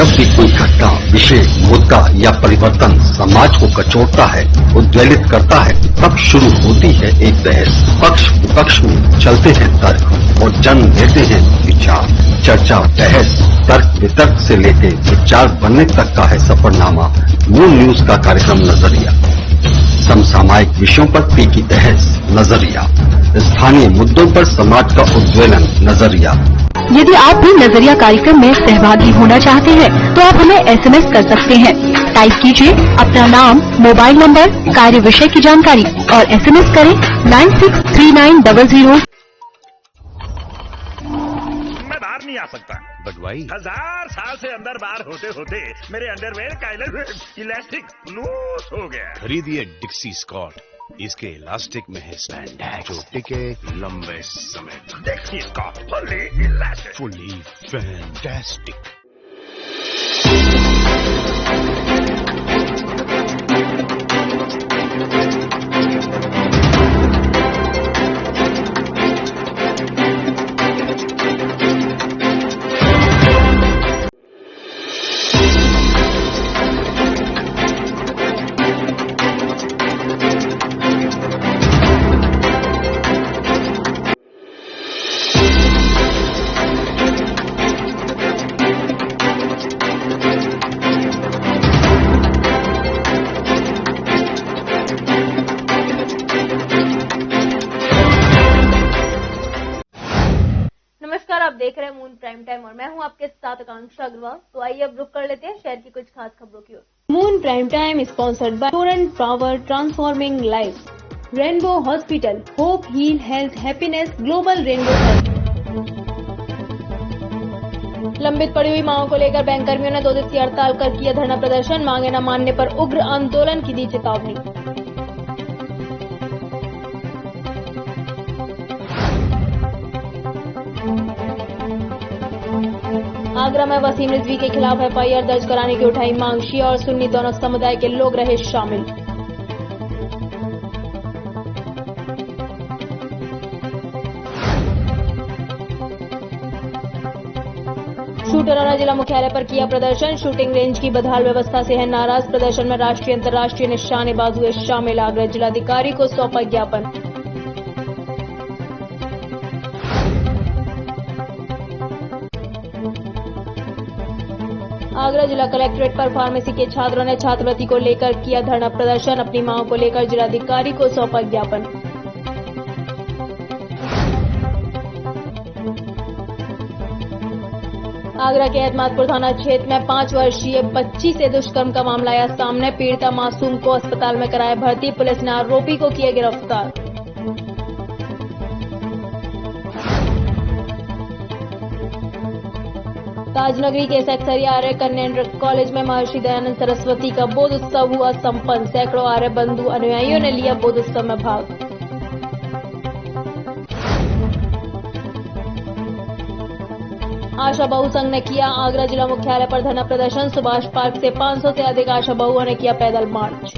जब भी कोई घटना, विषय, मुद्दा या परिवर्तन समाज को कचोटता है, उद्वेलित करता है, तब शुरू होती है एक बहस। पक्ष विपक्ष में चलते हैं तर्क और जन देते हैं विचार। चर्चा, बहस, तर्क वितर्क से लेकर विचार बनने तक का है सफरनामा मून न्यूज का कार्यक्रम नजरिया। समसामयिक विषयों पर तीखी बहस, नजरिया। स्थानीय मुद्दों पर समाज का उद्वेलन, नजरिया। यदि आप भी नजरिया कार्यक्रम में सहभागी होना चाहते हैं तो आप हमें एसएमएस कर सकते हैं। टाइप कीजिए अपना नाम, मोबाइल नंबर, कार्य विषय की जानकारी और एसएमएस करें 963900। मैं बाहर नहीं आ सकता, बट वाई? 1000 साल से अंदर बाहर होते होते मेरे अंडरवेयर का इलास्टिक लूज हो गया। खरीदिए डिक्सी स्कॉट, इसके इलास्टिक में है स्पैंडेक्स जो टिके लंबे समय तक। देखिए इसका फुली इलास्टिक, फुली फैंटास्टिक। नमस्कार, आप देख रहे हैं मून प्राइम टाइम और मैं हूं आपके साथ आकांक्षा अग्रवाल। तो आइए अब रुक कर लेते हैं शहर की कुछ खास खबरों की ओर। Moon prime time sponsored by Torrent Power transforming life, Rainbow hospital, hope heal health happiness, global Rainbow health. लंबित पड़ी हुई मांगों को लेकर बैंक कर्मियों ने 2 दिवसीय हड़ताल कर किया धरना प्रदर्शन। मांगे न मानने पर उग्र आंदोलन की दी चेतावनी। आगरा में वसीम रिजवी के खिलाफ एफआईआर दर्ज कराने की उठाई मांग। शिया और सुन्नी दोनों समुदाय के लोग रहे शामिल। शूटर जिला मुख्यालय पर किया प्रदर्शन। शूटिंग रेंज की बदहाल व्यवस्था से है नाराज। प्रदर्शन में राष्ट्रीय अंतर्राष्ट्रीय निशानेबाज हुए शामिल। आगरा जिलाधिकारी को सौंपा ज्ञापन। आगरा जिला कलेक्ट्रेट पर फार्मेसी के छात्रों ने छात्रवृत्ति को लेकर किया धरना प्रदर्शन। अपनी मांगों को लेकर जिलाधिकारी को सौंपा ज्ञापन। आगरा के एतमादपुर थाना क्षेत्र में 5 वर्षीय बच्ची से दुष्कर्म का मामला आया सामने। पीड़िता मासूम को अस्पताल में कराया भर्ती। पुलिस ने आरोपी को किया गिरफ्तार। ताजनगरी के सेक्सरिया आर्य कन्या इंटर कॉलेज में महर्षि दयानंद सरस्वती का बोध उत्सव हुआ संपन्न। सैकड़ों आर्य बंधु अनुयायियों ने लिया बोध उत्सव में भाग। आशा बहु संघ ने किया आगरा जिला मुख्यालय पर धरना प्रदर्शन। सुभाष पार्क से 500 से अधिक आशा बहुओं ने किया पैदल मार्च।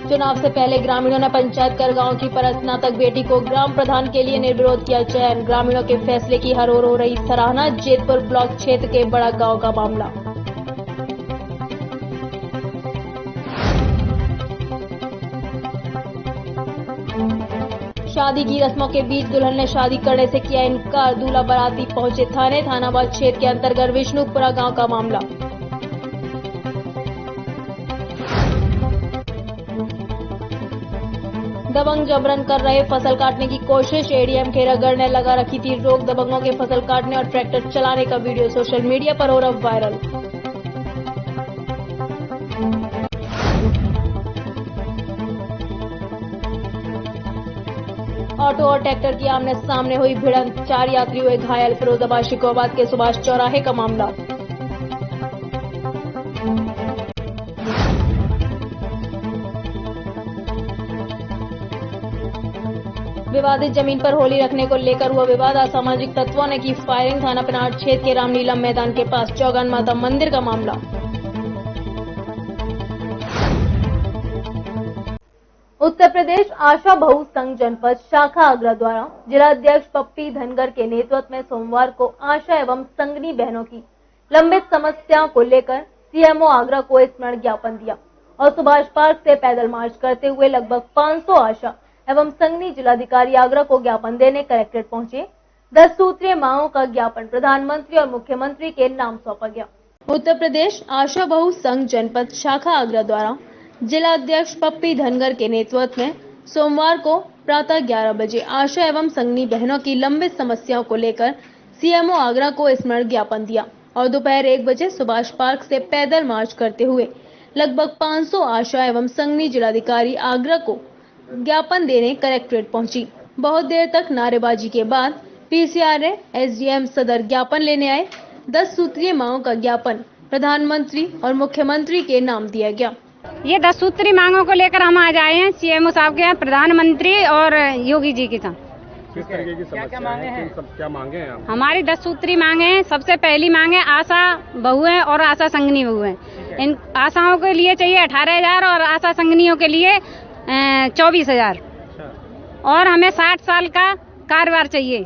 चुनाव से पहले ग्रामीणों ने पंचायत कर गांव की परस्नातक बेटी को ग्राम प्रधान के लिए निर्विरोध किया चयन। ग्रामीणों के फैसले की हर ओर हो रही सराहना। जेतपुर ब्लॉक क्षेत्र के बड़ा गांव का मामला। शादी की रस्मों के बीच दुल्हन ने शादी करने से किया इनकार। दूल्हा बाराती पहुंचे थाने। थानाबाद क्षेत्र के अंतर्गत विष्णुपुरा गांव का मामला। दबंग जबरन कर रहे फसल काटने की कोशिश। एडीएम के रगड़ ने लगा रखी थी रोक। दबंगों के फसल काटने और ट्रैक्टर चलाने का वीडियो सोशल मीडिया पर हो रहा वायरल। ऑटो और ट्रैक्टर की आमने सामने हुई भिड़ंत। 4 यात्री हुए घायल। फिरोजाबाद शिकोहाबाद के सुभाष चौराहे का मामला। विवादित जमीन पर होली रखने को लेकर हुआ विवाद। असामाजिक तत्वों ने की फायरिंग। थाना पनाड़ क्षेत्र के रामलीला मैदान के पास चौगान माता मंदिर का मामला। उत्तर प्रदेश आशा बहु संघ जनपद शाखा आगरा द्वारा जिला अध्यक्ष पप्पी धनगर के नेतृत्व में सोमवार को आशा एवं संगनी बहनों की लंबित समस्याओं को लेकर सीएमओ आगरा को स्मरण ज्ञापन दिया और सुभाष पार्क से पैदल मार्च करते हुए लगभग 500 आशा एवं संगनी जिलाधिकारी आगरा को ज्ञापन देने कलेक्ट्रेट पहुंचे। 10 सूत्रीय मांगों का ज्ञापन प्रधानमंत्री और मुख्यमंत्री के नाम सौंपा गया। उत्तर प्रदेश आशा बहु संघ जनपद शाखा आगरा द्वारा जिला अध्यक्ष पप्पी धनगर के नेतृत्व में सोमवार को प्रातः 11 बजे आशा एवं संगनी बहनों की लंबित समस्याओं को लेकर सीएमओ आगरा को स्मरण ज्ञापन दिया और दोपहर 1 बजे सुभाष पार्क से पैदल मार्च करते हुए लगभग 500 आशा एवं संगनी जिलाधिकारी आगरा को ज्ञापन देने कलेक्ट्रेट पहुंची। बहुत देर तक नारेबाजी के बाद पीसीआरए एसडीएम सदर ज्ञापन लेने आए। 10 सूत्रीय मांगों का ज्ञापन प्रधानमंत्री और मुख्यमंत्री के नाम दिया गया। ये 10 सूत्री मांगों को लेकर हम आज आए हैं सीएमओ साहब के यहाँ, प्रधानमंत्री और योगी जी के साथ। किस तरीके की समस्या है? क्या मांगे हैं आप? हमारी 10 सूत्री मांगे हैं। सबसे पहली मांग है आशा बहुएं और आशा संगनी बहुएं। इन आशाओं के लिए चाहिए 18,000 और आशा संगनियों के लिए 24,000 और हमें 60 साल का कारोबार चाहिए।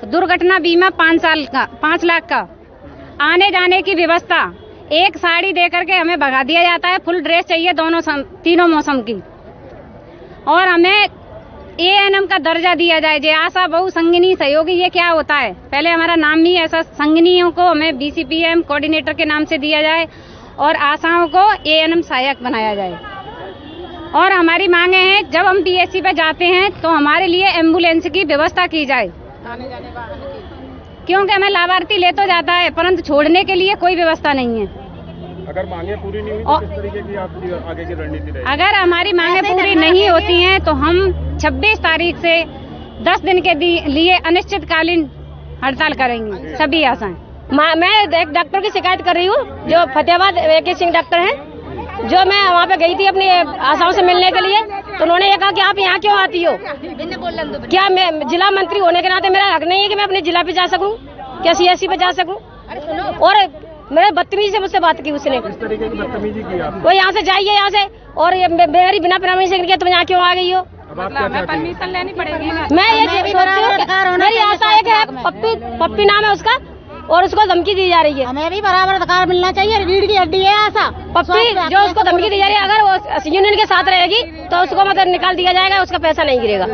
दुर्घटना बीमा 5 लाख का, आने जाने की व्यवस्था, एक साड़ी दे करके हमें भगा दिया जाता है। फुल ड्रेस चाहिए तीनों मौसम की और हमें एएनएम का दर्जा दिया जाए। जे आशा बहु संगनी सहयोगी ये क्या होता है? पहले हमारा नाम ही ऐसा, संगनियों को हमें बीसीपीएम कोऑर्डिनेटर के नाम से दिया जाए और आशाओं को एएनएम सहायक बनाया जाए। और हमारी मांगे हैं जब हम पीएससी पे जाते हैं तो हमारे लिए एम्बुलेंस की व्यवस्था की जाए, क्योंकि हमें लाभार्थी ले तो जाता है परंतु छोड़ने के लिए कोई व्यवस्था नहीं है। अगर मांगे पूरी नहीं हुई तो किस तरीके की आपकी आगे की रणनीति रहेगी? अगर हमारी मांगे पूरी नहीं होती हैं तो हम 26 तारीख से 10 दिन के लिए अनिश्चितकालीन हड़ताल करेंगे सभी आशाएं। मैं एक डॉक्टर की शिकायत कर रही हूँ जो फतेहाबाद AK सिंह डॉक्टर हैं, जो मैं वहाँ पे गई थी अपनी आशाओं से मिलने के लिए, तो उन्होंने ये कहा कि आप यहाँ क्यों आती हो? क्या मैं जिला मंत्री होने के नाते मेरा हक नहीं है कि मैं अपने जिला पे जा सकूं? क्या CSC पे जा सकूं? और मेरे बदतमीजी से मुझसे बात की उसने। किस तरीके की बदतमीजी की आपने? वो यहाँ से जाइए यहाँ से, और ये मेरी बिना परमिशन के तुम यहाँ क्यों आ गई हो? परमिशन लेनी पड़ेगी। मैं ये सोचती हूँ, मेरी आशा है कि पप्पी नाम है उसका और उसको धमकी दी जा रही है। हमें भी बराबर अधिकार मिलना चाहिए। रीढ़ की हड्डी है आशा पप्पी, जो उसको धमकी दी जा रही है, अगर वो यूनियन के साथ रहेगी तो उसको मतलब निकाल दिया जाएगा, उसका पैसा नहीं गिरेगा।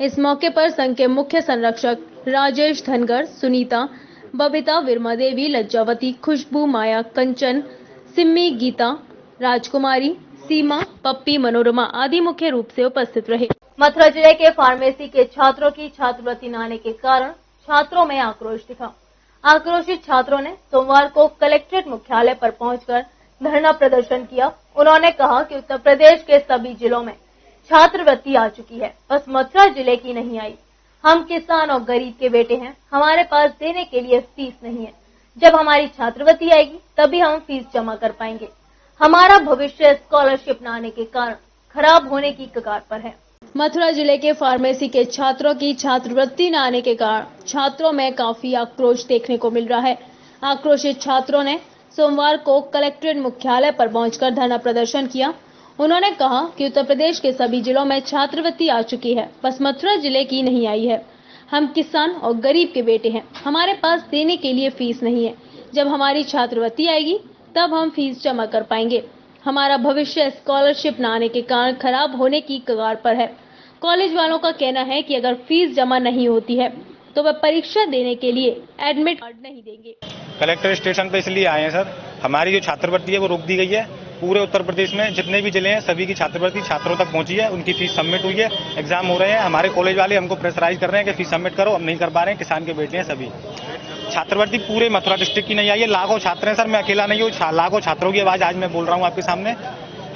इस मौके पर संघ के मुख्य संरक्षक राजेश धनगर, सुनीता, बबीता, विरमा देवी, लज्जावती, खुशबू, माया, कंचन, सिम्मी, गीता, राजकुमारी, सीमा, पप्पी, मनोरमा आदि मुख्य रूप से उपस्थित रहे। मथुरा जिले के फार्मेसी के छात्रों की छात्रवृत्ति न आने के कारण छात्रों में आक्रोश दिखा। आक्रोशित छात्रों ने सोमवार को कलेक्ट्रेट मुख्यालय पर पहुंचकर धरना प्रदर्शन किया। उन्होंने कहा कि उत्तर प्रदेश के सभी जिलों में छात्रवृत्ति आ चुकी है, बस मथुरा जिले की नहीं आई। हम किसान और गरीब के बेटे हैं, हमारे पास देने के लिए फीस नहीं है। जब हमारी छात्रवृत्ति आएगी तभी हम फीस जमा कर पाएंगे। हमारा भविष्य स्कॉलरशिप न आने के कारण खराब होने की कगार पर है। मथुरा जिले के फार्मेसी के छात्रों की छात्रवृत्ति न आने के कारण छात्रों में काफी आक्रोश देखने को मिल रहा है। आक्रोशित छात्रों ने सोमवार को कलेक्ट्रेट मुख्यालय पर पहुंचकर धरना प्रदर्शन किया। उन्होंने कहा कि उत्तर प्रदेश के सभी जिलों में छात्रवृत्ति आ चुकी है, बस मथुरा जिले की नहीं आई है। हम किसान और गरीब के बेटे हैं, हमारे पास देने के लिए फीस नहीं है। जब हमारी छात्रवृत्ति आएगी तब हम फीस जमा कर पाएंगे। हमारा भविष्य स्कॉलरशिप न आने के कारण खराब होने की कगार पर है। कॉलेज वालों का कहना है कि अगर फीस जमा नहीं होती है तो वह परीक्षा देने के लिए एडमिट कार्ड नहीं देंगे। कलेक्टर स्टेशन पे इसलिए आए हैं सर, हमारी जो छात्रवृत्ति है वो रोक दी गई है। पूरे उत्तर प्रदेश में जितने भी जिले हैं सभी की छात्रवृत्ति छात्रों तक पहुंची है, उनकी फीस सबमिट हुई है, एग्जाम हो रहे हैं। हमारे कॉलेज वाले हमको प्रेशराइज कर रहे हैं कि फीस सबमिट करो, हम नहीं कर पा रहे हैं। किसान के बेटे हैं सभी। छात्रवृत्ति पूरे मथुरा डिस्ट्रिक्ट की नहीं आई है, लाखों छात्र हैं सर, मैं अकेला नहीं हूँ, लाखों छात्रों की आवाज आज मैं बोल रहा हूँ आपके सामने।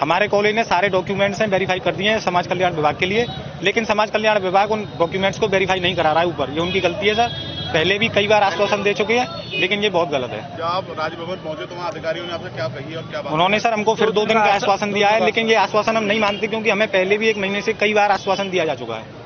हमारे कॉलेज ने सारे डॉक्यूमेंट्स हैं वेरीफाई कर दिए हैं समाज कल्याण विभाग के लिए, लेकिन समाज कल्याण विभाग उन डॉक्यूमेंट्स को वेरीफाई नहीं करा रहा है ऊपर। ये उनकी गलती है सर, पहले भी कई बार आश्वासन दे चुके हैं, लेकिन ये बहुत गलत है। क्या आप राजभवन पहुंचे तो वहाँ अधिकारियों ने आपसे क्या कही और क्या बात? उन्होंने सर हमको फिर 2 दिन का आश्वासन दिया है, लेकिन ये आश्वासन हम नहीं मानते क्योंकि हमें पहले भी 1 महीने से कई बार आश्वासन दिया जा चुका है।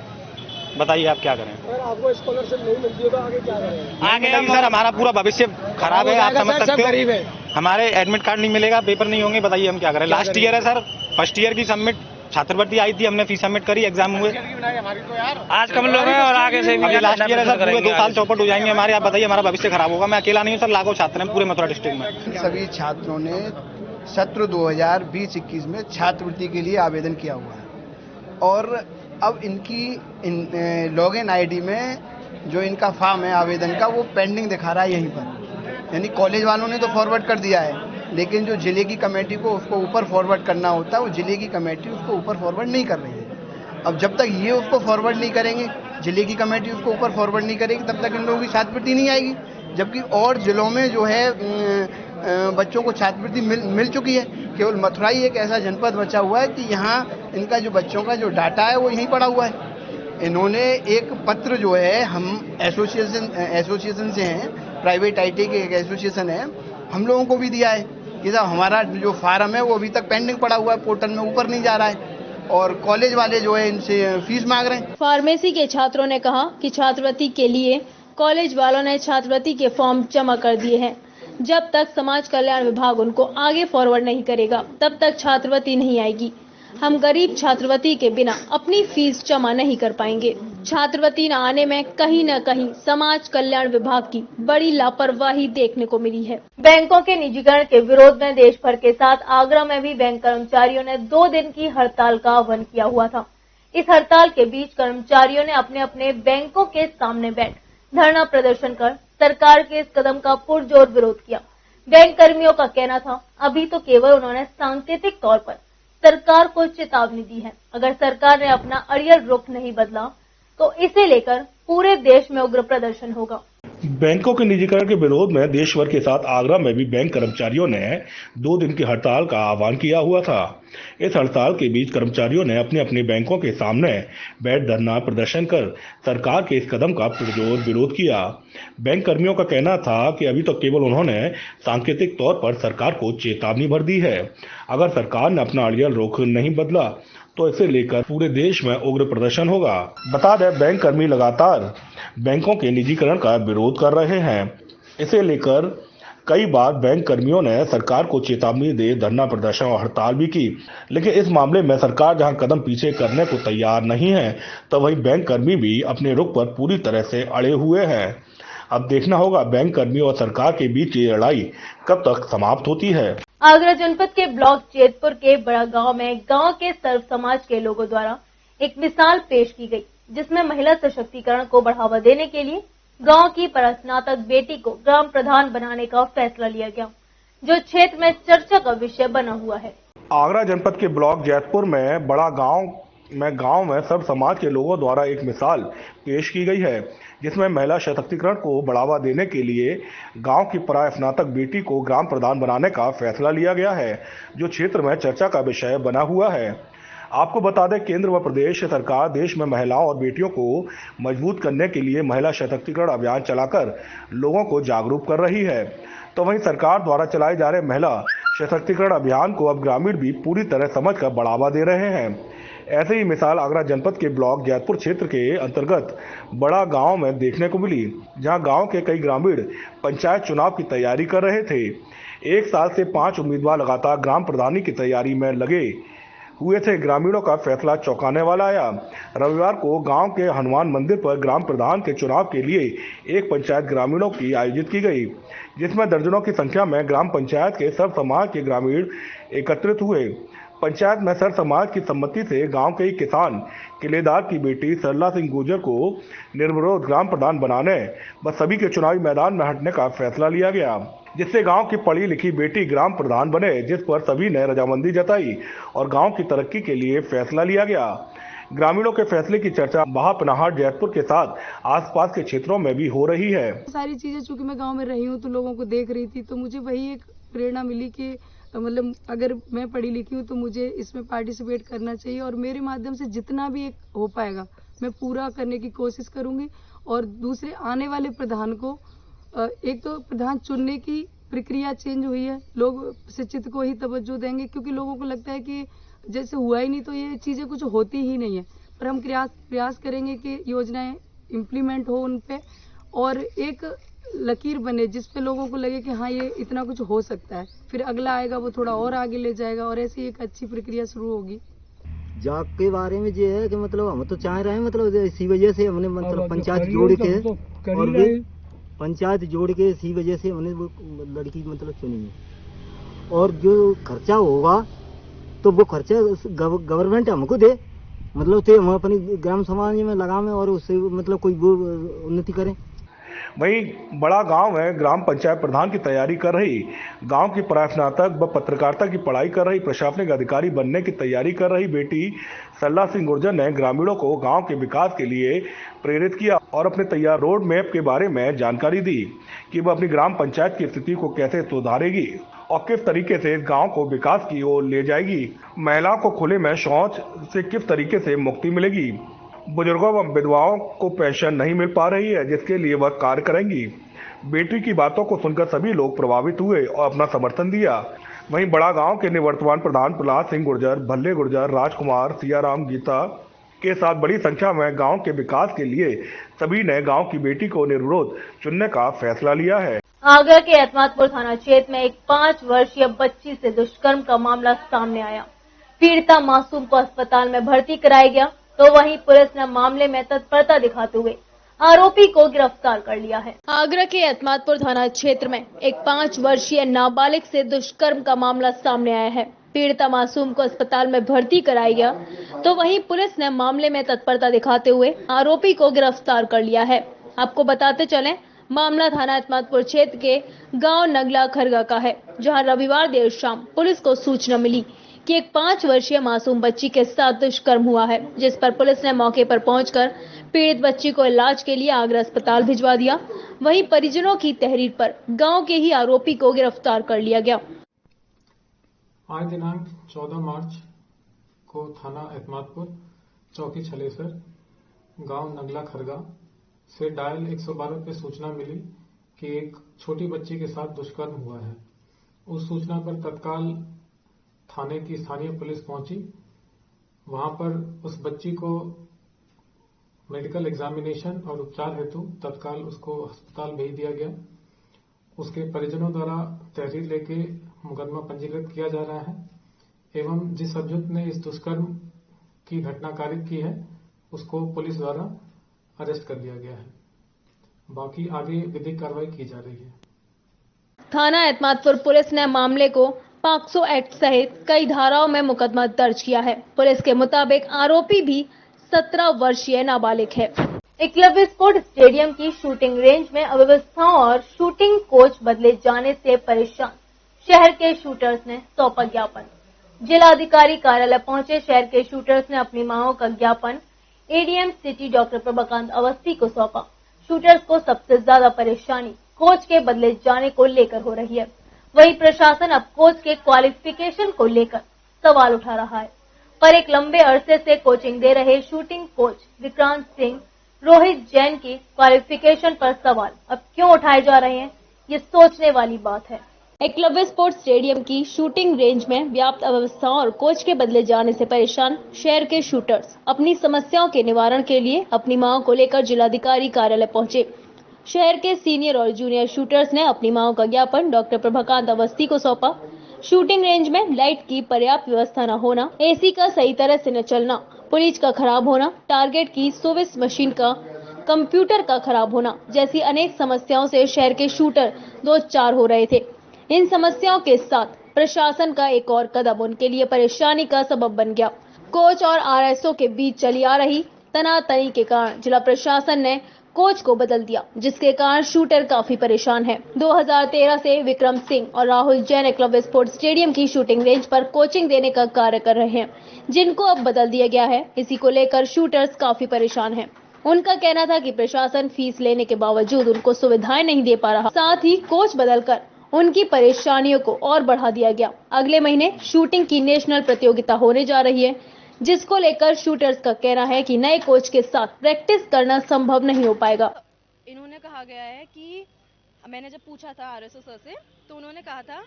बताइए आप क्या करें? आपको स्कॉलरशिप नहीं मिलती है तो आगे क्या करें? आगे सर हमारा पूरा भविष्य खराब है, आप समझ सकते हो। हमारे एडमिट कार्ड नहीं मिलेगा, पेपर नहीं होंगे, बताइए हम क्या करें? लास्ट ईयर है सर, फर्स्ट ईयर की सबमिट छात्रवृत्ति आई थी, हमने फीस सबमिट करी, एग्जाम हुए। आज कम लोग हैं और आगे से भी अभी लास्ट ईयर है सर, पूरे 2 साल चौपट हो जाएंगे हमारे। आप बताइए हमारा भविष्य खराब होगा। मैं अकेला नहीं हूँ सर, लाखों छात्र हैं पूरे मथुरा डिस्ट्रिक्ट में। सभी छात्रों ने सत्र 2020-21 में छात्रवृत्ति के लिए आवेदन किया हुआ है और अब इनकी लॉगिन आईडी में जो इनका फॉर्म है आवेदन का वो पेंडिंग दिखा रहा है यहीं पर। यानी कॉलेज वालों ने तो फॉरवर्ड कर दिया है, लेकिन जो जिले की कमेटी को उसको ऊपर फॉरवर्ड करना होता है, वो जिले की कमेटी उसको ऊपर फॉरवर्ड नहीं कर रही है। अब जब तक ये उसको फॉरवर्ड नहीं करेंगे, जिले की कमेटी उसको ऊपर फॉरवर्ड नहीं करेगी, तब तक इन लोगों की छात्रवृत्ति नहीं आएगी। जबकि और जिलों में जो है बच्चों को छात्रवृत्ति मिल चुकी है। केवल मथुरा ही एक ऐसा जनपद बचा हुआ है कि यहाँ इनका जो बच्चों का जो डाटा है वो यहीं पड़ा हुआ है। इन्होंने एक पत्र जो है, हम एसोसिएशन से हैं, प्राइवेट आईटी के एक एसोसिएशन है, हम लोगों को भी दिया है कि साहब हमारा जो फार्म है वो अभी तक पेंडिंग पड़ा हुआ है, पोर्टल में ऊपर नहीं जा रहा है और कॉलेज वाले जो है इनसे फीस मांग रहे हैं। फार्मेसी के छात्रों ने कहा कि छात्रवृत्ति के लिए कॉलेज वालों ने छात्रवृत्ति के फॉर्म जमा कर दिए हैं। जब तक समाज कल्याण विभाग उनको आगे फॉरवर्ड नहीं करेगा तब तक छात्रवृत्ति नहीं आएगी। हम गरीब छात्रवृत्ति के बिना अपनी फीस जमा नहीं कर पाएंगे। छात्रवृत्ति न आने में कहीं न कहीं समाज कल्याण विभाग की बड़ी लापरवाही देखने को मिली है। बैंकों के निजीकरण के विरोध में देश भर के साथ आगरा में भी बैंक कर्मचारियों ने 2 दिन की हड़ताल का आह्वान किया हुआ था। इस हड़ताल के बीच कर्मचारियों ने अपने अपने बैंकों के सामने बैठ धरना प्रदर्शन कर सरकार के इस कदम का पुरजोर विरोध किया। बैंक कर्मियों का कहना था अभी तो केवल उन्होंने सांकेतिक तौर पर सरकार को चेतावनी दी है। अगर सरकार ने अपना अड़ियल रुख नहीं बदला तो इसे लेकर पूरे देश में उग्र प्रदर्शन होगा। बैंकों के निजीकरण के विरोध में देश भर के साथ आगरा में भी बैंक कर्मचारियों ने 2 दिन की हड़ताल का आह्वान किया हुआ था। इस हड़ताल के बीच कर्मचारियों ने अपने अपने बैंकों के सामने बैठ धरना प्रदर्शन कर सरकार के इस कदम का पुरजोर विरोध किया। बैंक कर्मियों का कहना था कि अभी तक केवल उन्होंने सांकेतिक तौर पर सरकार को चेतावनी भर दी है। अगर सरकार ने अपना अड़ियल रुख नहीं बदला तो इसे लेकर पूरे देश में उग्र प्रदर्शन होगा। बता दें, बैंक कर्मी लगातार बैंकों के निजीकरण का विरोध कर रहे हैं। इसे लेकर कई बार बैंक कर्मियों ने सरकार को चेतावनी दे धरना प्रदर्शन और हड़ताल भी की, लेकिन इस मामले में सरकार जहां कदम पीछे करने को तैयार नहीं है, तो वहीं बैंक कर्मी भी अपने रुख पर पूरी तरह से अड़े हुए हैं। अब देखना होगा बैंक कर्मी और सरकार के बीच ये लड़ाई कब तक समाप्त होती है। आगरा जनपद के ब्लॉक जेतपुर के बड़ा गांव में गांव के सर्व समाज के लोगों द्वारा एक मिसाल पेश की गई, जिसमें महिला सशक्तिकरण को बढ़ावा देने के लिए गांव की परास्नातक बेटी को ग्राम प्रधान बनाने का फैसला लिया गया, जो क्षेत्र में चर्चा का विषय बना हुआ है। आगरा जनपद के ब्लॉक जैतपुर में बड़ा गांव में सर्व समाज के लोगों द्वारा एक मिसाल पेश की गई है, जिसमें महिला सशक्तिकरण को बढ़ावा देने के लिए गांव की परास्नातक बेटी को ग्राम प्रधान बनाने का फैसला लिया गया है, जो क्षेत्र में चर्चा का विषय बना हुआ है। आपको बता दें, केंद्र व प्रदेश सरकार देश में महिलाओं और बेटियों को मजबूत करने के लिए महिला सशक्तिकरण अभियान चलाकर लोगों को जागरूक कर रही है। तो वहीं सरकार द्वारा चलाए जा रहे महिला सशक्तिकरण अभियान को अब ग्रामीण भी पूरी तरह समझकर बढ़ावा दे रहे हैं। ऐसे ही मिसाल आगरा जनपद के ब्लॉक जैतपुर क्षेत्र के अंतर्गत बड़ा गांव में देखने को मिली, जहां गांव के कई ग्रामीण पंचायत चुनाव की तैयारी कर रहे थे। 1 साल से 5 उम्मीदवार लगातार ग्राम प्रधानी की तैयारी में लगे हुए थे। ग्रामीणों का फैसला चौंकाने वाला आया। रविवार को गांव के हनुमान मंदिर पर ग्राम प्रधान के चुनाव के लिए एक पंचायत ग्रामीणों की आयोजित की गई, जिसमें दर्जनों की संख्या में ग्राम पंचायत के सर्व समाज के ग्रामीण एकत्रित हुए। पंचायत में सर्व समाज की सम्मति से गांव के ही किसान किलेदार की बेटी सरला सिंह गुर्जर को निर्विरोध ग्राम प्रधान बनाने व सभी के चुनावी मैदान में हटने का फैसला लिया गया, जिससे गांव की पढ़ी लिखी बेटी ग्राम प्रधान बने, जिस पर सभी ने रजामंदी जताई और गांव की तरक्की के लिए फैसला लिया गया। ग्रामीणों के फैसले की चर्चा महापनाहाट जैतपुर के साथ आसपास के क्षेत्रों में भी हो रही है। सारी चीजें चूंकि मैं गांव में रही हूं तो लोगों को देख रही थी, तो मुझे वही एक प्रेरणा मिली कि मतलब अगर मैं पढ़ी लिखी हूँ तो मुझे इसमें पार्टिसिपेट करना चाहिए और मेरे माध्यम से जितना भी एक हो पाएगा मैं पूरा करने की कोशिश करूंगी। और दूसरे आने वाले प्रधान को एक तो प्रधान चुनने की प्रक्रिया चेंज हुई है, लोग शिक्षित को ही तवज्जो देंगे, क्योंकि लोगों को लगता है कि जैसे हुआ ही नहीं तो ये चीजें कुछ होती ही नहीं है। पर हम प्रयास करेंगे कि योजनाएं इम्प्लीमेंट हो उन पे और एक लकीर बने जिस पे लोगों को लगे कि हाँ ये इतना कुछ हो सकता है, फिर अगला आएगा वो थोड़ा और आगे ले जाएगा और ऐसी एक अच्छी प्रक्रिया शुरू होगी। जाग के बारे में ये है कि मतलब हम तो चाह रहे हैं, मतलब इसी वजह से हमने मतलब पंचायत जोड़ के और भी पंचायत जोड़ के इसी वजह से हमने वो लड़की मतलब चुनी है। और जो खर्चा होगा तो वो खर्चा गवर्नमेंट हमको दे, मतलब तो हम अपनी ग्राम समाज में लगाएं और उससे मतलब कोई वो उन्नति करें। वहीं बड़ा गांव में ग्राम पंचायत प्रधान की तैयारी कर रही, गांव की प्रास्नातक व पत्रकारिता की पढ़ाई कर रही, प्रशासनिक अधिकारी बनने की तैयारी कर रही बेटी सल्ला सिंह गुर्जर ने ग्रामीणों को गांव के विकास के लिए प्रेरित किया और अपने तैयार रोड मैप के बारे में जानकारी दी कि वह अपनी ग्राम पंचायत की स्थिति को कैसे सुधारेगी और किस तरीके से गांव को विकास की ओर ले जाएगी। महिलाओं को खुले में शौच से किस तरीके से मुक्ति मिलेगी, बुजुर्गों व विधवाओं को पेंशन नहीं मिल पा रही है जिसके लिए वह कार्य करेंगी। बेटी की बातों को सुनकर सभी लोग प्रभावित हुए और अपना समर्थन दिया। वहीं बड़ा गांव के निवर्तमान प्रधान प्रहलाद सिंह गुर्जर, भल्ले गुर्जर, राजकुमार, सियाराम, गीता के साथ बड़ी संख्या में गांव के विकास के लिए सभी ने गांव की बेटी को निर्विरोध चुनने का फैसला लिया है। आगरा के एतमादपुर थाना क्षेत्र में एक 5 वर्षीय बच्ची से दुष्कर्म का मामला सामने आया। पीड़िता मासूम को अस्पताल में भर्ती कराया गया, तो वहीं पुलिस ने मामले में तत्परता दिखाते हुए आरोपी को गिरफ्तार कर लिया है। आगरा के एतमादपुर थाना क्षेत्र में एक 5 वर्षीय नाबालिग से दुष्कर्म का मामला सामने आया है। पीड़िता मासूम को अस्पताल में भर्ती कराया गया, तो वहीं पुलिस ने मामले में तत्परता दिखाते हुए आरोपी को गिरफ्तार कर लिया है। आपको बताते चलें, मामला थाना एतमादपुर क्षेत्र के गांव नगला खरगा का है, जहां रविवार देर शाम पुलिस को सूचना मिली कि एक 5 वर्षीय मासूम बच्ची के साथ दुष्कर्म हुआ है, जिस पर पुलिस ने मौके पर पहुंचकर पीड़ित बच्ची को इलाज के लिए आगरा अस्पताल भिजवा दिया। वहीं परिजनों की तहरीर पर गांव के ही आरोपी को गिरफ्तार कर लिया गया। आज दिनांक 14 मार्च को थाना एतमादपुर चौकी छलेसर गांव नगला खरगा से डायल 112 पे सूचना मिली कि एक छोटी बच्ची के साथ दुष्कर्म हुआ है। उस सूचना पर तत्काल थाने की स्थानीय पुलिस पहुंची। वहां पर उस बच्ची को मेडिकल एग्जामिनेशन और उपचार हेतु तत्काल उसको अस्पताल भेज दिया गया। उसके परिजनों द्वारा तहरीर लेके मुकदमा पंजीकृत किया जा रहा है एवं जिस अभियुक्त ने इस दुष्कर्म की घटना कारित की है उसको पुलिस द्वारा अरेस्ट कर लिया गया है। बाकी आगे विधिक कार्रवाई की जा रही है। थाना एतमादपुर पुलिस ने मामले को पॉक्सो एक्ट सहित कई धाराओं में मुकदमा दर्ज किया है। पुलिस के मुताबिक आरोपी भी 17 वर्षीय नाबालिग है। एकलव्य स्पोर्ट स्टेडियम की शूटिंग रेंज में अव्यवस्थाओं और शूटिंग कोच बदले जाने से परेशान शहर के शूटर्स ने सौंपा ज्ञापन। जिलाधिकारी कार्यालय पहुंचे शहर के शूटर्स ने अपनी मांगों का ज्ञापन एडीएम सिटी डॉक्टर प्रभाकांत अवस्थी को सौंपा। शूटर्स को सबसे ज्यादा परेशानी कोच के बदले जाने को लेकर हो रही है। वहीं प्रशासन अब कोच के क्वालिफिकेशन को लेकर सवाल उठा रहा है। पर एक लंबे अरसे से कोचिंग दे रहे शूटिंग कोच विक्रांत सिंह, रोहित जैन की क्वालिफिकेशन पर सवाल अब क्यों उठाए जा रहे हैं, ये सोचने वाली बात है। एकलव्य स्पोर्ट्स स्टेडियम की शूटिंग रेंज में व्याप्त अव्यवस्थाओं और कोच के बदले जाने से परेशान शहर के शूटर्स अपनी समस्याओं के निवारण के लिए अपनी मांगों को लेकर जिलाधिकारी कार्यालय पहुंचे। शहर के सीनियर और जूनियर शूटर्स ने अपनी मांगों का ज्ञापन डॉक्टर प्रभाकांत अवस्थी को सौंपा। शूटिंग रेंज में लाइट की पर्याप्त व्यवस्था न होना, एसी का सही तरह से न चलना, पुलिस का खराब होना, टारगेट की सर्विस मशीन का, कंप्यूटर का खराब होना जैसी अनेक समस्याओं से शहर के शूटर दो चार हो रहे थे। इन समस्याओं के साथ प्रशासन का एक और कदम उनके लिए परेशानी का सबब बन गया। कोच और आरएसओ के बीच चली आ रही तनातनी के कारण जिला प्रशासन ने कोच को बदल दिया, जिसके कारण शूटर काफी परेशान है। 2013 से विक्रम सिंह और राहुल जैन एकलव्य स्पोर्ट्स स्टेडियम की शूटिंग रेंज पर कोचिंग देने का कार्य कर रहे हैं, जिनको अब बदल दिया गया है। इसी को लेकर शूटर्स काफी परेशान हैं। उनका कहना था कि प्रशासन फीस लेने के बावजूद उनको सुविधाएं नहीं दे पा रहा, साथ ही कोच बदलकर उनकी परेशानियों को और बढ़ा दिया गया। अगले महीने शूटिंग की नेशनल प्रतियोगिता होने जा रही है, जिसको लेकर शूटर्स का कहना है कि नए कोच के साथ प्रैक्टिस करना संभव नहीं हो पाएगा। इन्होंने कहा गया है कि मैंने जब पूछा था आरएसओ सर से, तो उन्होंने कहा था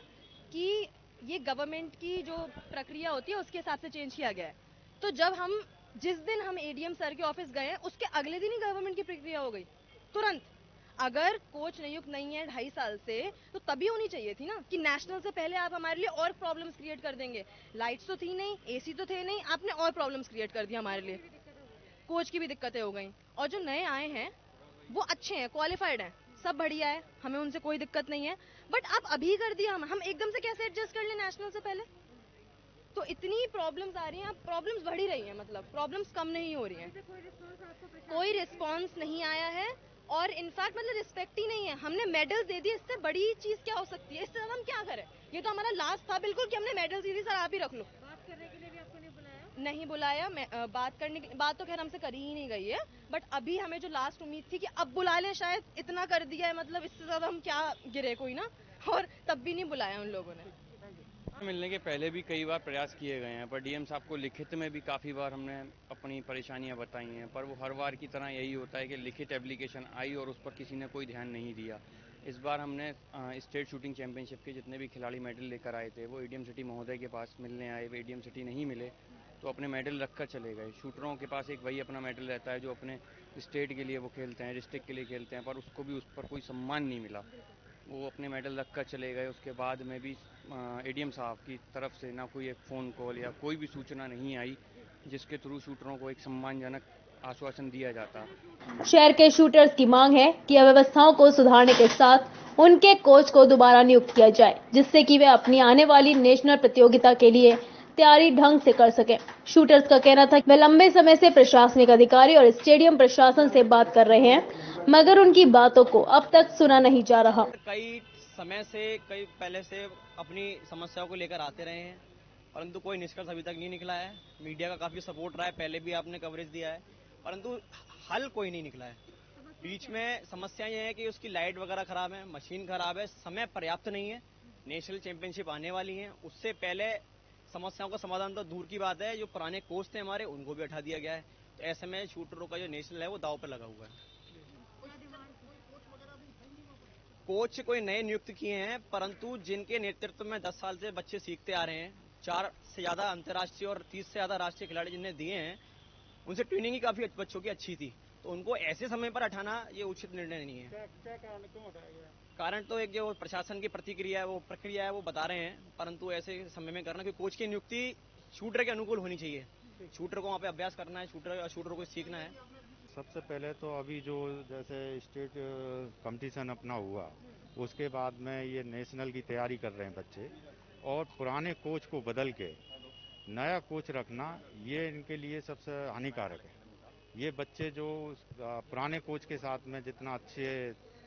कि ये गवर्नमेंट की जो प्रक्रिया होती है उसके हिसाब से चेंज किया गया है। तो जिस दिन हम एडीएम सर के ऑफिस गए उसके अगले दिन ही गवर्नमेंट की प्रक्रिया हो गई तुरंत। अगर कोच नियुक्त नहीं है 2.5 साल से, तो तभी होनी चाहिए थी ना कि नेशनल से पहले आप हमारे लिए और प्रॉब्लम्स क्रिएट कर देंगे। लाइट्स तो थी नहीं, एसी तो थे नहीं, आपने और प्रॉब्लम्स क्रिएट कर दिया हमारे लिए। कोच की भी दिक्कतें हो गई। और जो नए आए हैं वो अच्छे हैं, क्वालिफाइड हैं, सब बढ़िया है, हमें उनसे कोई दिक्कत नहीं है। बट आप अभी कर दिया, हम एकदम से कैसे एडजस्ट कर ले नेशनल से पहले? तो इतनी प्रॉब्लम्स आ रही हैं, प्रॉब्लम्स बढ़ ही रही हैं, मतलब प्रॉब्लम्स कम नहीं हो रही हैं। कोई रिस्पॉन्स नहीं आया है और इनफैक्ट मतलब रिस्पेक्ट ही नहीं है। हमने मेडल्स दे दिए, इससे बड़ी चीज क्या हो सकती है? इससे हम क्या करें? ये तो हमारा लास्ट था बिल्कुल कि हमने मेडल्स दे दी, सर आप ही रख लो। बात करने के लिए भी आपको नहीं बुलाया? नहीं बुलाया। बात तो खैर हमसे करी ही नहीं गई है, बट अभी हमें जो लास्ट उम्मीद थी कि अब बुला लें, शायद इतना कर दिया है, मतलब इससे ज्यादा हम क्या गिरे कोई ना, और तब भी नहीं बुलाया उन लोगों ने। मिलने के पहले भी कई बार प्रयास किए गए हैं, पर डीएम साहब को लिखित में भी काफ़ी बार हमने अपनी परेशानियां बताई हैं, पर वो हर बार की तरह यही होता है कि लिखित एप्लीकेशन आई और उस पर किसी ने कोई ध्यान नहीं दिया। इस बार हमने स्टेट शूटिंग चैंपियनशिप के जितने भी खिलाड़ी मेडल लेकर आए थे वो एडीएम सिटी महोदय के पास मिलने आए, वे एडीएम सिटी नहीं मिले तो अपने मेडल रख कर चले गए। शूटरों के पास एक वही अपना मेडल रहता है जो अपने स्टेट के लिए वो खेलते हैं, डिस्ट्रिक्ट के लिए खेलते हैं, पर उसको भी उस पर कोई सम्मान नहीं मिला, वो अपने मेडल रख कर चले गए। उसके बाद में भी एडीएम साहब की तरफ से ना कोई एक फ़ोन कॉल या कोई भी सूचना नहीं आई जिसके थ्रू शूटरों को एक सम्मानजनक आश्वासन दिया जाता। शहर के शूटर्स की मांग है कि अव्यवस्थाओं को सुधारने के साथ उनके कोच को दोबारा नियुक्त किया जाए, जिससे कि वे अपनी आने वाली नेशनल प्रतियोगिता के लिए तैयारी ढंग से कर सके। शूटर्स का कहना था कि वे लंबे समय से प्रशासनिक अधिकारी और स्टेडियम प्रशासन से बात कर रहे हैं, मगर उनकी बातों को अब तक सुना नहीं जा रहा। कई समय से कई पहले से अपनी समस्याओं को लेकर आते रहे हैं, परंतु कोई निष्कर्ष अभी तक नहीं निकला है। मीडिया का काफी सपोर्ट रहा है, पहले भी आपने कवरेज दिया है, परंतु हल कोई नहीं निकला है। बीच में समस्या ये है कि उसकी लाइट वगैरह खराब है, मशीन खराब है, समय पर्याप्त नहीं है। नेशनल चैंपियनशिप आने वाली है, उससे पहले समस्याओं का समाधान तो दूर की बात है, जो पुराने कोच थे हमारे उनको भी हटा दिया गया है। तो ऐसे में शूटरों का जो नेशनल है वो दांव पर लगा हुआ है। कोच कोई नए नियुक्त किए हैं, परंतु जिनके नेतृत्व में 10 साल से बच्चे सीखते आ रहे हैं, 4 से ज्यादा अंतर्राष्ट्रीय और 30 से ज्यादा राष्ट्रीय खिलाड़ी जिन्हें दिए हैं, उनसे ट्रेनिंग ही काफी बच्चों की अच्छी थी, तो उनको ऐसे समय पर हटाना ये उचित निर्णय नहीं है। क्या कारण क्यों हटाया गया? कारण तो एक जो प्रशासन की प्रतिक्रिया है, वो प्रक्रिया है, वो बता रहे हैं, परंतु ऐसे समय में करना कि कोच की नियुक्ति शूटर के अनुकूल होनी चाहिए। शूटर को वहाँ पे अभ्यास करना है, शूटर को सीखना है। सबसे पहले तो अभी जो जैसे स्टेट कंपटीशन अपना हुआ, उसके बाद में ये नेशनल की तैयारी कर रहे हैं बच्चे, और पुराने कोच को बदल के नया कोच रखना ये इनके लिए सबसे हानिकारक है। ये बच्चे जो पुराने कोच के साथ में जितना अच्छे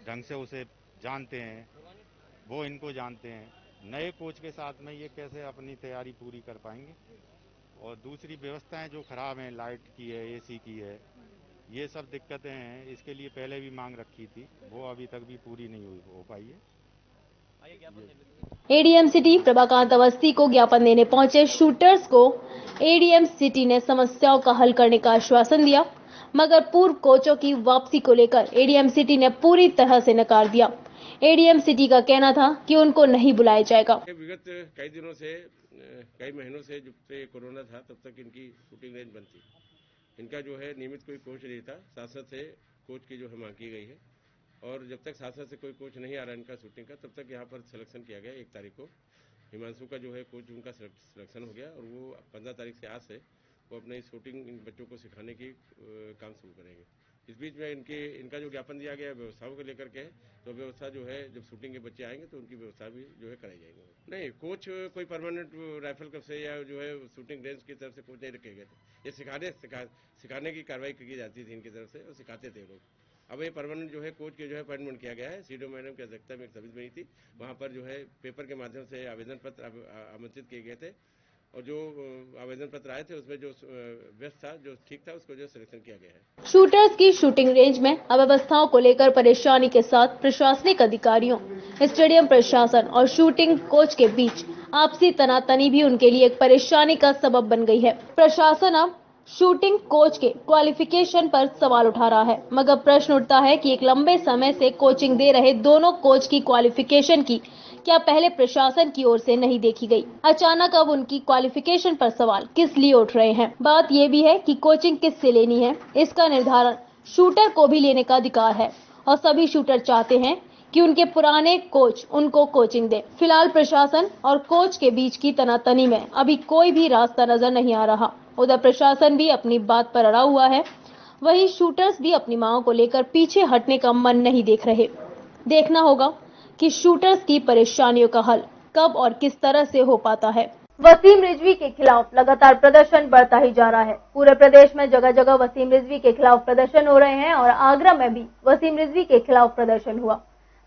ढंग से उसे जानते हैं वो इनको जानते हैं, नए कोच के साथ में ये कैसे अपनी तैयारी पूरी कर पाएंगे। और दूसरी व्यवस्थाएं जो खराब हैं, लाइट की है, एसी की है, ये सब दिक्कतें हैं। इसके लिए पहले भी मांग रखी थी, वो अभी तक भी पूरी नहीं हो पाई है। एडीएम सिटी प्रभाकांत अवस्थी को ज्ञापन देने पहुंचे शूटर्स को एडीएम सिटी ने समस्याओं का हल करने का आश्वासन दिया, मगर पूर्व कोचों की वापसी को लेकर एडीएम सिटी ने पूरी तरह से नकार दिया। एडीएम सिटी का कहना था कि उनको नहीं बुलाया जाएगा। विगत कई दिनों से, कई महीनों से जब से कोरोना था तब तक इनकी शूटिंग रेंज बंद थी। इनका जो है नियमित कोई कोच नहीं था, सांसद से कोच की जो है मांग की गई है, और जब तक सांसद से कोई कोच नहीं आ रहा इनका शूटिंग का, तब तक यहाँ पर सिलेक्शन किया गया। 1 तारीख को हिमांशु का जो है कोच उनका सिलेक्शन हो गया, और वो 15 तारीख से आज से वो अपने शूटिंग इन बच्चों को सिखाने की काम शुरू करेंगे। इस बीच में इनका जो ज्ञापन दिया गया व्यवस्थाओं को लेकर के, तो व्यवस्था जो है जब शूटिंग के बच्चे आएंगे तो उनकी व्यवस्था भी जो है कराई जाएगी। नहीं, कोच कोई परमानेंट राइफल क्लब से या जो है शूटिंग रेंज की तरफ से कोच नहीं रखे गए थे। ये सिखाने की कार्रवाई की जाती थी इनकी तरफ से, और सिखाते थे लोग। अब ये परमानेंट जो है कोच के जो है अपॉइंटमेंट किया गया है। सीडीओ मैडम की अध्यक्षता में एक समिति बनी थी, वहाँ पर जो है पेपर के माध्यम से आवेदन पत्र आमंत्रित किए गए थे, और जो आवेदन पत्र आए थे उसमें जो बेस्ट था, जो ठीक था, उसको जो सिलेक्शन किया गया है। शूटर्स की शूटिंग रेंज में अव्यवस्थाओं को लेकर परेशानी के साथ प्रशासनिक अधिकारियों, स्टेडियम प्रशासन और शूटिंग कोच के बीच आपसी तनातनी भी उनके लिए एक परेशानी का सबब बन गई है। प्रशासन अब शूटिंग कोच के क्वालिफिकेशन पर सवाल उठा रहा है, मगर प्रश्न उठता है कि एक लंबे समय से कोचिंग दे रहे दोनों कोच की क्वालिफिकेशन की क्या पहले प्रशासन की ओर से नहीं देखी गई? अचानक अब उनकी क्वालिफिकेशन पर सवाल किस लिए उठ रहे हैं? बात ये भी है कि कोचिंग किससे लेनी है, इसका निर्धारण शूटर को भी लेने का अधिकार है, और सभी शूटर चाहते हैं कि उनके पुराने कोच उनको कोचिंग दे। फिलहाल प्रशासन और कोच के बीच की तनातनी में अभी कोई भी रास्ता नजर नहीं आ रहा। उधर प्रशासन भी अपनी बात पर अड़ा हुआ है, वहीं शूटर्स भी अपनी मांगों को लेकर पीछे हटने का मन नहीं देख रहे। देखना होगा कि शूटर्स की परेशानियों का हल कब और किस तरह से हो पाता है। वसीम रिजवी के खिलाफ लगातार प्रदर्शन बढ़ता ही जा रहा है। पूरे प्रदेश में जगह जगह वसीम रिजवी के खिलाफ प्रदर्शन हो रहे हैं और आगरा में भी वसीम रिजवी के खिलाफ प्रदर्शन हुआ।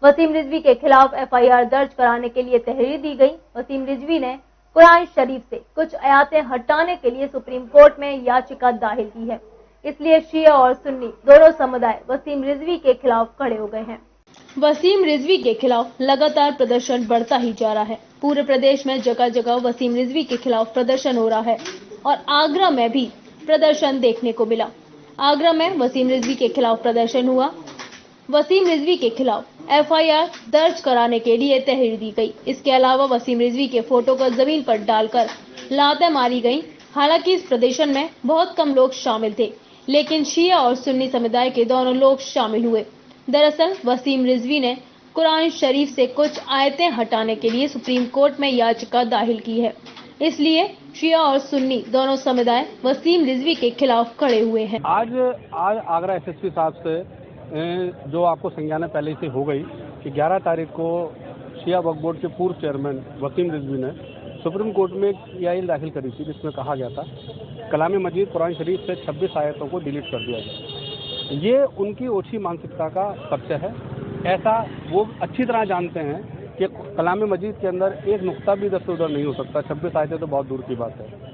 वसीम रिजवी के खिलाफ एफआईआर दर्ज कराने के लिए तहरीर दी गई। वसीम रिजवी ने कुरान शरीफ से कुछ आयतें हटाने के लिए सुप्रीम कोर्ट में याचिका दाखिल की है। इसलिए शिया और सुन्नी दोनों समुदाय वसीम रिजवी के खिलाफ खड़े हो गए हैं। वसीम रिजवी के खिलाफ लगातार प्रदर्शन बढ़ता ही जा रहा है। पूरे प्रदेश में जगह जगह वसीम रिजवी के खिलाफ प्रदर्शन हो रहा है और आगरा में भी प्रदर्शन देखने को मिला। आगरा में वसीम रिजवी के खिलाफ प्रदर्शन हुआ। वसीम रिजवी के खिलाफ एफआईआर दर्ज कराने के लिए तहरीर दी गई। इसके अलावा वसीम रिजवी के फोटो को जमीन पर डालकर लातें मारी गईं। हालांकि इस प्रदर्शन में बहुत कम लोग शामिल थे, लेकिन शिया और सुन्नी समुदाय के दोनों लोग शामिल हुए। दरअसल वसीम रिजवी ने कुरान शरीफ से कुछ आयतें हटाने के लिए सुप्रीम कोर्ट में याचिका दाखिल की है। इसलिए शिया और सुन्नी दोनों समुदाय वसीम रिजवी के खिलाफ खड़े हुए हैं। आज आगरा एसएसपी साहब से जो आपको संज्ञान पहले से हो गई कि 11 तारीख को शिया वक्फ बोर्ड के पूर्व चेयरमैन वसीम रिजवी ने सुप्रीम कोर्ट में याचिका दाखिल करी थी, जिसमें कहा गया था कलाम मजीद कुरान शरीफ से 26 आयतों को डिलीट कर दिया गया। ये उनकी ओछी मानसिकता का सत्य है। ऐसा वो अच्छी तरह जानते हैं कि कलाम मजीद के अंदर एक नुक्ता भी इधर से उधर नहीं हो सकता। 26 आयतें तो बहुत दूर की बात है।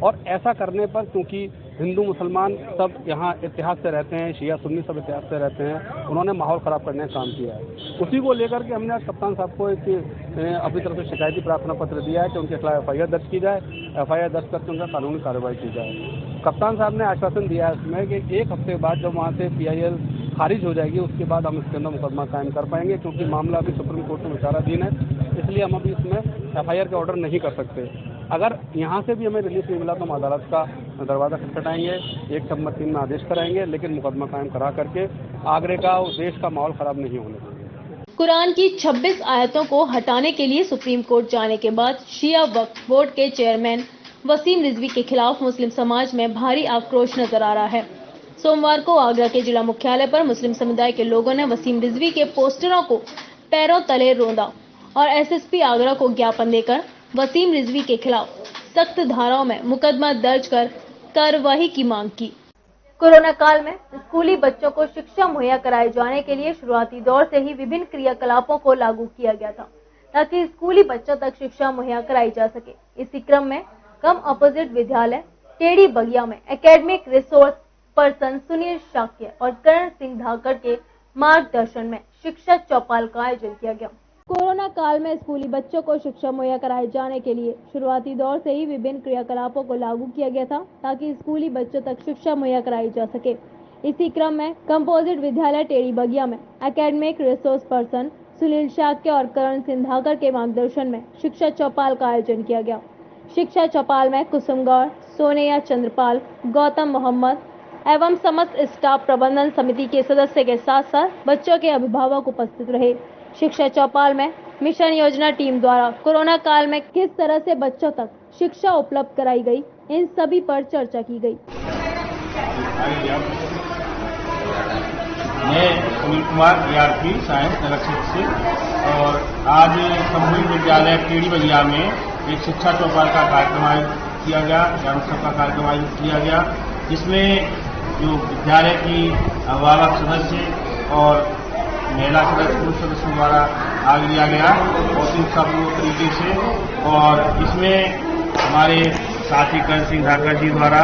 और ऐसा करने पर क्योंकि हिंदू मुसलमान सब यहाँ इतिहास से रहते हैं, शिया सुन्नी सब इतिहास से रहते हैं, उन्होंने माहौल ख़राब करने का काम किया है। उसी को लेकर के हमने आज कप्तान साहब को एक अपनी तरफ से शिकायती प्रार्थना पत्र दिया है कि उनके खिलाफ एफआईआर दर्ज की जाए। एफआईआर दर्ज करके उनका कानूनी कार्रवाई की जाए। कप्तान साहब ने आश्वासन दिया है इसमें कि 1 हफ्ते बाद जब वहाँ से PIL खारिज हो जाएगी उसके बाद हम इसके अंदर मुकदमा कायम कर पाएंगे, क्योंकि मामला अभी सुप्रीम कोर्ट में विचाराधीन है। इसलिए हम अभी इसमें एफआईआर के ऑर्डर नहीं कर सकते। अगर यहाँ से भी हमें रिलीफ नहीं मिला तो हम अदालत का दरवाजा खटखटाएंगे, 1 नंबर 3 में आदेश कराएंगे, लेकिन मुकदमा कायम करा करके आगरे का और देश का माहौल खराब नहीं होने देंगे। कुरान की 26 आयतों को हटाने के लिए सुप्रीम कोर्ट जाने के बाद शिया वक्फ बोर्ड के चेयरमैन वसीम रिजवी के खिलाफ मुस्लिम समाज में भारी आक्रोश नजर आ रहा है। सोमवार को आगरा के जिला मुख्यालय पर मुस्लिम समुदाय के लोगों ने वसीम रिजवी के पोस्टरों को पैरों तले रौंदा और एसएसपी आगरा को ज्ञापन देकर वसीम रिजवी के खिलाफ सख्त धाराओं में मुकदमा दर्ज कर कार्रवाई की मांग की। कोरोना काल में स्कूली बच्चों को शिक्षा मुहैया कराए जाने के लिए शुरुआती दौर से ही विभिन्न क्रियाकलापों को लागू किया गया था, ताकि स्कूली बच्चों तक शिक्षा मुहैया कराई जा सके। इसी क्रम में कम अपोजिट विद्यालय टेढ़ी बगिया में academic resource person Sunil Shakya और करण सिंह धाकड़ के मार्गदर्शन में शिक्षा चौपाल का आयोजन किया गया। कोरोना काल में स्कूली बच्चों को शिक्षा मुहैया कराए जाने के लिए शुरुआती दौर से ही विभिन्न क्रियाकलापों को लागू किया गया था, ताकि स्कूली बच्चों तक शिक्षा मुहैया कराई जा सके। इसी क्रम में कंपोजिट विद्यालय टेढ़ी बगिया में academic resource person Sunil Shakya और करण सिंह धाकड़ के मार्गदर्शन में शिक्षा चौपाल का आयोजन किया गया। शिक्षा चौपाल में कुसुमगौर, सोनिया चंद्रपाल, गौतम मोहम्मद एवं समस्त स्टाफ प्रबंधन समिति के सदस्य के साथ साथ बच्चों के अभिभावक उपस्थित रहे। शिक्षा चौपाल में मिशन योजना टीम द्वारा कोरोना काल में किस तरह से बच्चों तक शिक्षा उपलब्ध कराई गई, इन सभी पर चर्चा की गई। मैं सुनील कुमार ERP साइंस नगर से और आज संभूत विद्यालय टेढ़ी बगिया में एक शिक्षा चौपाल का कार्यक्रम आयोजित किया गया, ज्ञानोत्सव का कार्यक्रम आयोजित किया गया, जिसमें जो विद्यालय की अभिभावक सदस्य और महिला सदस्य पुरुष सदस्यों द्वारा भाग लिया गया और इन सब तरीके से। और इसमें हमारे साथी करण सिंह धाकड़ जी द्वारा,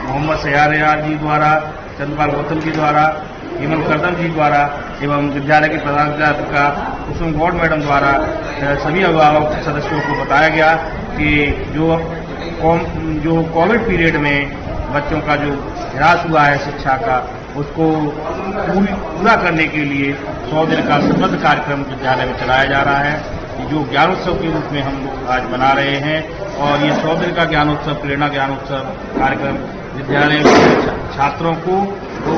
मोहम्मद सयार जी द्वारा, चंद्रपाल गौतम जी द्वारा, हेमंत करदम जी द्वारा एवं विद्यालय के प्रधानाध्यापिका कुसुम गौड़ मैडम द्वारा सभी अभिभावक सदस्यों को बताया गया कि जो कोविड पीरियड में बच्चों का जो ह्रास हुआ है शिक्षा का, उसको पूरा करने के लिए 100 दिन का समृद्ध कार्यक्रम विद्यालय में चलाया जा रहा है, जो ज्ञानोत्सव के रूप में हम लोग आज बना रहे हैं। और ये 100 दिन का ज्ञानोत्सव, प्रेरणा ज्ञानोत्सव कार्यक्रम विद्यालय के छात्रों को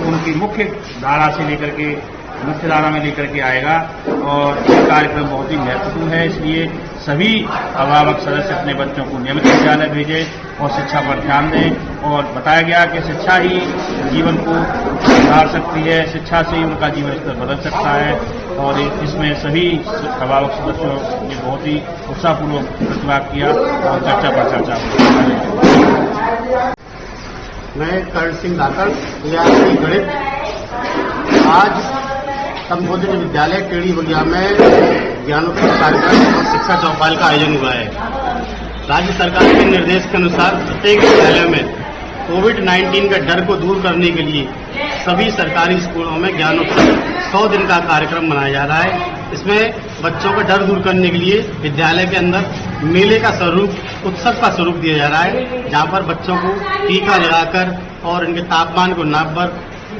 उनकी मुख्य धारा से लेकर के मुख्यधारा में लेकर के आएगा और ये कार्यक्रम बहुत ही महत्वपूर्ण है। इसलिए सभी अभिभावक सदस्य अपने बच्चों को नियमित विद्यालय भेजें और शिक्षा पर ध्यान दें। और बताया गया कि शिक्षा ही जीवन को सुधार सकती है, शिक्षा से ही उनका जीवन स्तर बदल सकता है। और इसमें सभी अभिभावक सदस्यों ने बहुत ही उत्साहपूर्वक प्रतिभाग किया और चर्चा पर चर्चा हुई। मैं कर्ण सिंह धाकड़, गणित। आज संबोधित विद्यालय टेढ़ी बगिया में ज्ञानोत्सव कार्यक्रम और शिक्षा चौपाल का आयोजन हुआ है। राज्य सरकार के निर्देश के अनुसार प्रत्येक विद्यालय में कोविड-19 के डर को दूर करने के लिए सभी सरकारी स्कूलों में ज्ञानोत्सव 100 दिन का कार्यक्रम मनाया जा रहा है। इसमें बच्चों का डर दूर करने के लिए विद्यालय के अंदर मेले का स्वरूप, उत्सव का स्वरूप दिया जा रहा है, जहां पर बच्चों को टीका लगाकर और इनके तापमान को नापकर,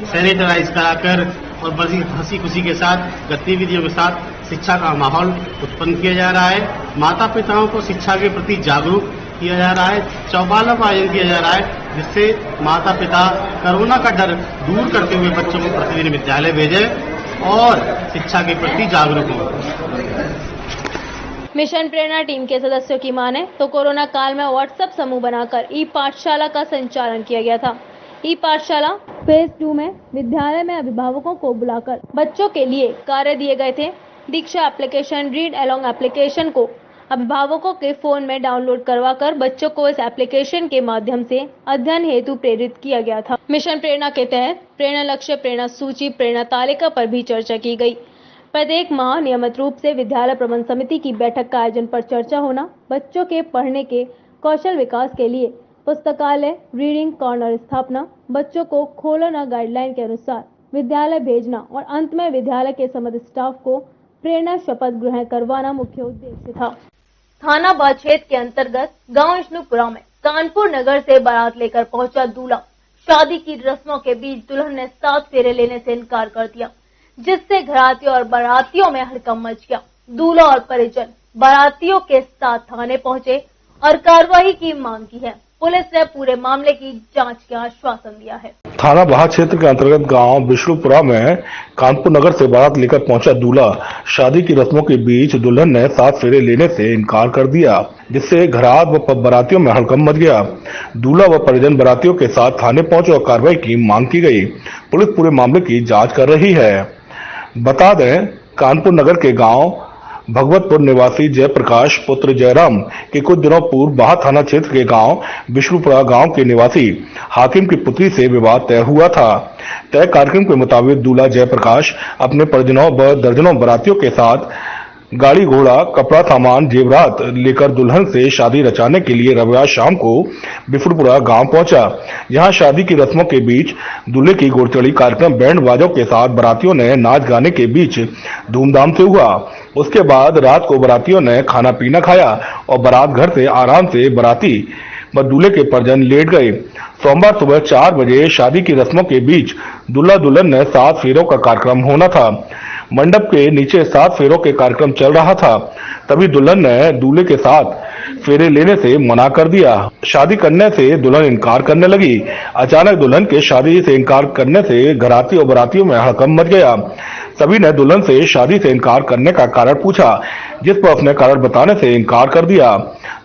सैनिटाइज कराकर और बड़ी हंसी खुशी के साथ, गतिविधियों के साथ शिक्षा का माहौल उत्पन्न किया जा रहा है। माता पिताओं को शिक्षा के प्रति जागरूक किया जा रहा है। चौपालों का आयोजन किया जा रहा है, जिससे माता पिता कोरोना का डर दूर करते हुए बच्चों को प्रतिदिन विद्यालय भेजें और शिक्षा के प्रति जागरूक हों। मिशन प्रेरणा टीम के सदस्यों की माने तो कोरोना काल में व्हाट्सएप समूह बनाकर ई पाठशाला का संचालन किया गया था। ई पाठशाला फेज 2 में विद्यालय में अभिभावकों को बुलाकर बच्चों के लिए कार्य दिए गए थे। दीक्षा एप्लीकेशन, रीड अलोंग एप्लीकेशन को अभिभावकों के फोन में डाउनलोड करवाकर बच्चों को इस एप्लीकेशन के माध्यम से अध्ययन हेतु प्रेरित किया गया था। मिशन प्रेरणा के तहत प्रेरणा लक्ष्य, प्रेरणा सूची, प्रेरणा तालिका पर भी चर्चा की गई। प्रत्येक माह नियमित रूप से विद्यालय प्रबंध समिति की बैठक का आयोजन पर चर्चा होना, बच्चों के पढ़ने के कौशल विकास के लिए पुस्तकालय, रीडिंग कॉर्नर स्थापना, बच्चों को खोलना गाइडलाइन के अनुसार विद्यालय भेजना और अंत में विद्यालय के समस्त स्टाफ को प्रेरणा शपथ ग्रहण करवाना मुख्य उद्देश्य था। थाना बाढ़ क्षेत्र के अंतर्गत गांव विष्णुपुरा में कानपुर नगर से बारात लेकर पहुंचा दूल्हा। शादी की रस्मों के बीच दुल्हन ने 7 फेरे लेने से इनकार कर दिया, जिससे घरातियों और बारातियों में हड़कंप मच गया। दूल्हा और परिजन बारातियों के साथ थाने पहुंचे और कार्रवाई की मांग की है। पुलिस ने पूरे मामले की जांच का आश्वासन दिया है। थाना बाहा क्षेत्र के अंतर्गत गांव विष्णुपुरा में कानपुर नगर से बारात लेकर पहुंचा दूल्हा। शादी की रस्मों के बीच दुल्हन ने 7 फेरे लेने से इनकार कर दिया, जिससे घरात व बारातियों में हड़कंप मच गया। दूल्हा व परिजन बारातियों के साथ थाने पहुंचे और कार्रवाई की मांग की गई। पुलिस पूरे मामले की जाँच कर रही है। बता दें, कानपुर नगर के गाँव भगवतपुर निवासी जयप्रकाश पुत्र जयराम के कुछ दिनों पूर्व बाहा थाना क्षेत्र के गांव विष्णुपुरा गांव के निवासी हाकिम की पुत्री से विवाद तय हुआ था। तय कार्यक्रम के मुताबिक दूल्हा जयप्रकाश अपने परिजनों व दर्जनों बारातियों के साथ गाड़ी घोड़ा, कपड़ा सामान, जेवरात लेकर दुल्हन से शादी रचाने के लिए रविवार शाम को विष्णुपुरा गांव पहुंचा। यहां शादी की रस्मों के बीच दूल्हे की घोड़चढ़ी कार्यक्रम बैंड बाजों के साथ बारातियों ने नाच गाने के बीच धूमधाम से हुआ। उसके बाद रात को बारातियों ने खाना पीना खाया और बारात घर से आराम से बाराती व दूल्हे के परिजन लेट गए। सोमवार सुबह 4 बजे शादी की रस्मों के बीच दूल्हा दुल्हन ने 7 फेरों का कार्यक्रम होना था। मंडप के नीचे 7 फेरों के कार्यक्रम चल रहा था, तभी दुल्हन ने दूल्हे के साथ फेरे लेने से मना कर दिया। शादी करने से दुल्हन इनकार करने लगी। अचानक दुल्हन के शादी से इनकार करने से घराती और बारातियों में हड़कंप मच गया। सभी ने दुल्हन से शादी से इनकार करने का कारण पूछा, जिस पर उसने कारण बताने से इनकार कर दिया।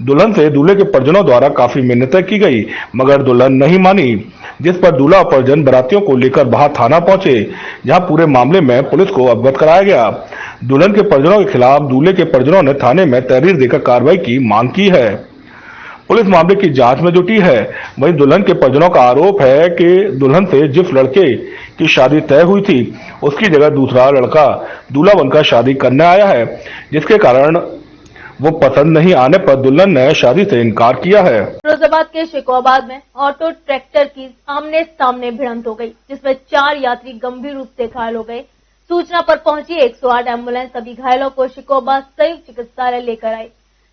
दुल्हन से दूल्हे के परिजनों द्वारा काफी मिन्नतें की गई, मगर दुल्हन नहीं मानी, जिस पर दूल्हा और परिजन बारातियों को लेकर बाहा थाना पहुंचे, जहां पूरे मामले में पुलिस को अवगत कराया गया। दुल्हन के परिजनों के खिलाफ दूल्हे के परिजनों ने थाने में तहरीर देकर कार्रवाई की मांग की है। पुलिस मामले की जांच में जुटी है। वहीं दुल्हन के परिजनों का आरोप है कि दुल्हन से जिस लड़के की शादी तय हुई थी, उसकी जगह दूसरा लड़का दूल्हा बनकर शादी करने आया है, जिसके कारण वो पसंद नहीं आने पर दुल्हन ने शादी से इनकार किया है। फिरोजाबाद के शिकोहाबाद में ऑटो ट्रैक्टर की आमने सामने भिड़ंत हो गई, जिसमें 4 यात्री गंभीर रूप से घायल हो गए। सूचना पर पहुंची 108 एम्बुलेंस सभी घायलों को शिकोहाबाद संयुक्त चिकित्सालय लेकर आई,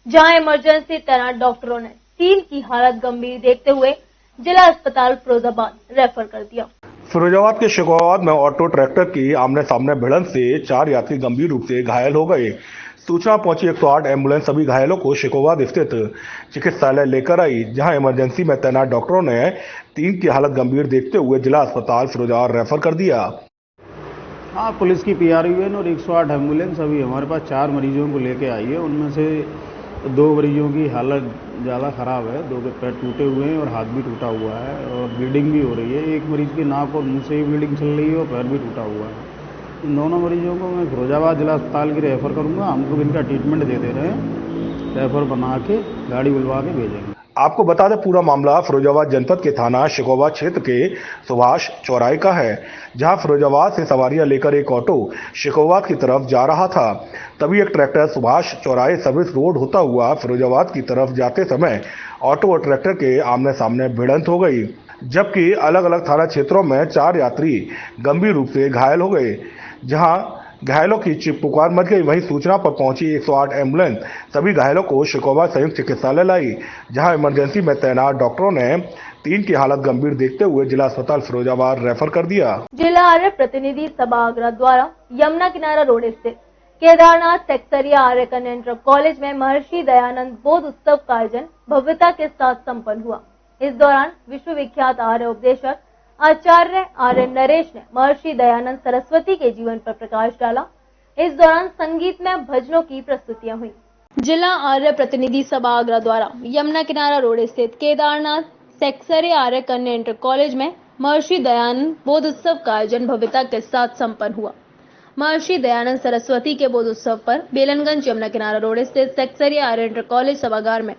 जहां इमरजेंसी तैनात डॉक्टरों ने 3 की हालत गंभीर देखते हुए जिला अस्पताल फिरोजाबाद रेफर कर दिया। फिरोजाबाद के शिकोहाबाद में ऑटो ट्रैक्टर की आमने सामने भिड़ंत से 4 यात्री गंभीर रूप से घायल हो गए। सूचना पहुंची 108 एम्बुलेंस सभी घायलों को शिकोहाबाद स्थित चिकित्सालय लेकर आई, जहां इमरजेंसी में तैनात डॉक्टरों ने 3 की हालत गंभीर देखते हुए जिला अस्पताल फिरोजाबाद रेफर कर दिया। हाँ, पुलिस की पीआरयूएन और 108 एम्बुलेंस अभी हमारे पास 4 मरीजों को लेके आई है। उनमें से 2 मरीजों की हालत ज़्यादा ख़राब है, 2 के पैर टूटे हुए हैं और हाथ भी टूटा हुआ है और ब्लीडिंग भी हो रही है। एक मरीज़ की नाक और मुंह से ही ब्लीडिंग चल रही है और पैर भी टूटा हुआ है। इन दोनों मरीजों को मैं फिरोजाबाद जिला अस्पताल की रेफ़र करूँगा। हम लोग इनका ट्रीटमेंट दे दे रहे हैं, रेफ़र बना के गाड़ी बुलवा के भेजेंगे। आपको बता दें, पूरा मामला फिरोजाबाद जनपद के थाना शिकोवा क्षेत्र के सुभाष चौराहे का है, जहां फिरोजाबाद से सवारियां लेकर एक ऑटो शिकोवात की तरफ जा रहा था। तभी एक ट्रैक्टर सुभाष चौराहे सर्विस रोड होता हुआ फिरोजाबाद की तरफ जाते समय ऑटो और ट्रैक्टर के आमने सामने भिड़ंत हो गई, जबकि अलग अलग थाना क्षेत्रों में 4 यात्री गंभीर रूप से घायल हो गए। जहां घायलों की चीख पुकार मच गई, वहीं सूचना पर पहुंची 108 एम्बुलेंस सभी घायलों को शिकोवा संयुक्त चिकित्सालय लाई, जहां इमरजेंसी में तैनात डॉक्टरों ने 3 की हालत गंभीर देखते हुए जिला अस्पताल फिरोजाबाद रेफर कर दिया। जिला आर्य प्रतिनिधि सभा आगरा द्वारा यमुना किनारा रोड स्थित केदारनाथ सेक्सरिया आर्य कन्या इंटर कॉलेज में महर्षि दयानंद बौद्ध उत्सव का आयोजन भव्यता के साथ संपन्न हुआ। इस दौरान विश्व विख्यात आर्य उपदेशक आचार्य आर्य नरेश ने महर्षि दयानंद सरस्वती के जीवन पर प्रकाश डाला। इस दौरान संगीत में भजनों की प्रस्तुतियां हुई। जिला आर्य प्रतिनिधि सभा आगरा द्वारा यमुना किनारा रोड स्थित केदारनाथ सेक्सरिया आर्य कन्या इंटर कॉलेज में महर्षि दयानंद बौद्ध उत्सव का आयोजन भव्यता के साथ संपन्न हुआ। महर्षि दयानंद सरस्वती के बौद्ध उत्सव पर बेलनगंज यमुना किनारा रोड स्थित सेक्सरिया आर्य इंटर कॉलेज सभागार में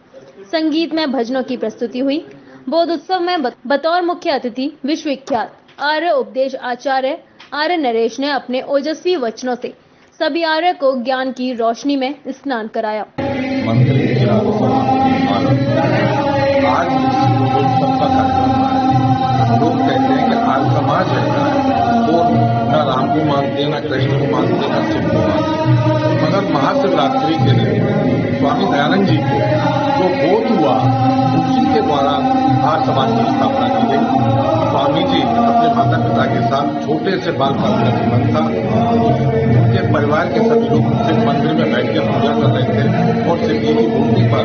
संगीत में भजनों की प्रस्तुति हुई। बौद्ध उत्सव में बतौर मुख्य अतिथि विश्व विख्यात आर्य उपदेश आचार्य आर्य नरेश ने अपने ओजस्वी वचनों से सभी आर्य को ज्ञान की रोशनी में स्नान कराया। लोग कहते हैं कि आज समाज ऐसा है वो न राम को मानते, न कृष्ण को मानते, न शिव को मानते, मगर महाशिवरात्रि के दिन स्वामी दयानंद जी को जो बोध हुआ उसी के द्वारा आज समाज की स्थापना की गई। स्वामी जी अपने माता पिता के साथ छोटे से बाल काल का जीवन था। उनके परिवार के सभी लोग शिव मंदिर में बैठ कर पूजा कर रहे थे और शिव जी की मूर्ति पर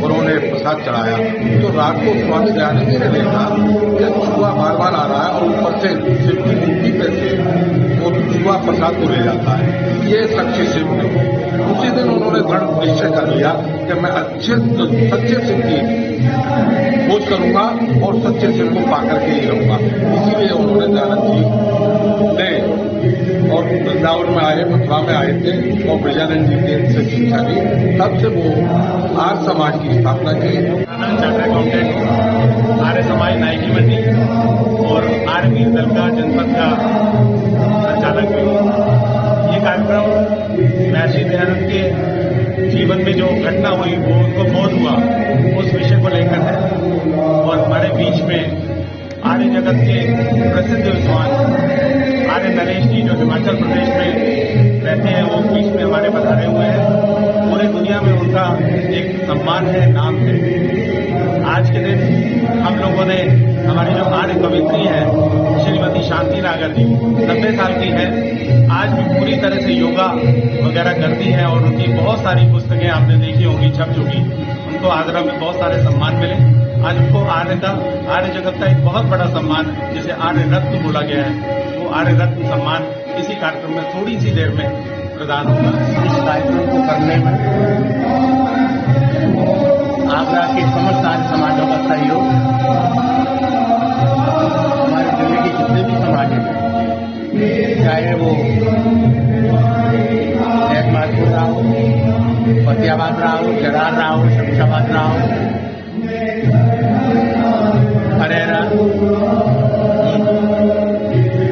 उन्होंने प्रसाद चढ़ाया। तो रात को स्वामी दयानंद जी ने देखा कि छुआ बार बार आ रहा है और ऊपर से शिव की मूर्ति पे से वो छुआ प्रसाद को ले जाता है। ये सच्चे शिव ने उसी दिन उन्होंने दृढ़ निश्चय कर लिया कि मैं सच्चे शिव की खोज करूंगा और सच्चे शिव को पाकर के ही रहूंगा। इसीलिए उन्होंने दयानंद जी ने और वृंदावन में आए, मथुरा में आए थे और ब्रजानंद जी के से शिक्षा ली। तब से वो आर्य समाज की स्थापना की। आर्य समाज नायकी मंडी और आर्य वीर दल का जनपद का संचालक भी हूँ। ये कार्यक्रम महर्षि दयानंद के जीवन में जो घटना हुई वो उनको बोध हुआ उस विषय को लेकर है और हमारे बीच में आर्य जगत के प्रसिद्ध विद्वान आर्य नरेश जी जो हिमाचल प्रदेश में रहते हैं वो बीच में हमारे पधारे हुए हैं। पूरी दुनिया में उनका एक सम्मान है, नाम है। आज के दिन हम लोगों ने हमारी जो आर्य कवित्री है श्रीमती शांति नागर जी 90 साल की है, आज भी पूरी तरह से योगा वगैरह करती हैं और उनकी बहुत सारी पुस्तकें आपने देखी होंगी, छप चुकी। उनको आगरा में बहुत सारे सम्मान मिले। आज उनको आर्य जगत का एक बहुत बड़ा सम्मान जिसे आर्य रत्न बोला गया है, वो आर्य रत्न सम्मान इसी कार्यक्रम में थोड़ी सी देर में प्रदान होगा। इस कार्यक्रम को करने में आगरा के समस्त आर्य समाजों का सहयोग, हमारे जिले के जितने भी समाज हैं, चाहे वो जैतमालपुर रहा हो, फतेहाबाद रहा हो, जरार रहा हो, शमशाबाद रहा हो, फरेरा,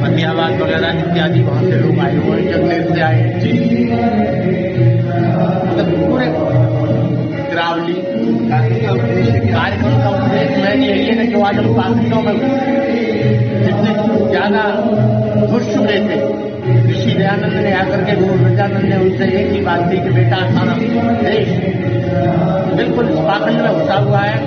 फतेहाबाद वगैरह इत्यादि वहाँ से लोग आए हुए, जंगलेर से आए, मतलब पूरे गिरावली कार्यक्रम का उद्देश्य मैं यही है कि आज हम पाकिस्तान में जितने ज्यादा घुस चुके थे, ऋषि दयानंद ने आकर के गुरु ब्रजानंद ने उनसे एक ही बात की कि बेटा हमारा देश बिल्कुल पाखंड में घुसा हुआ है,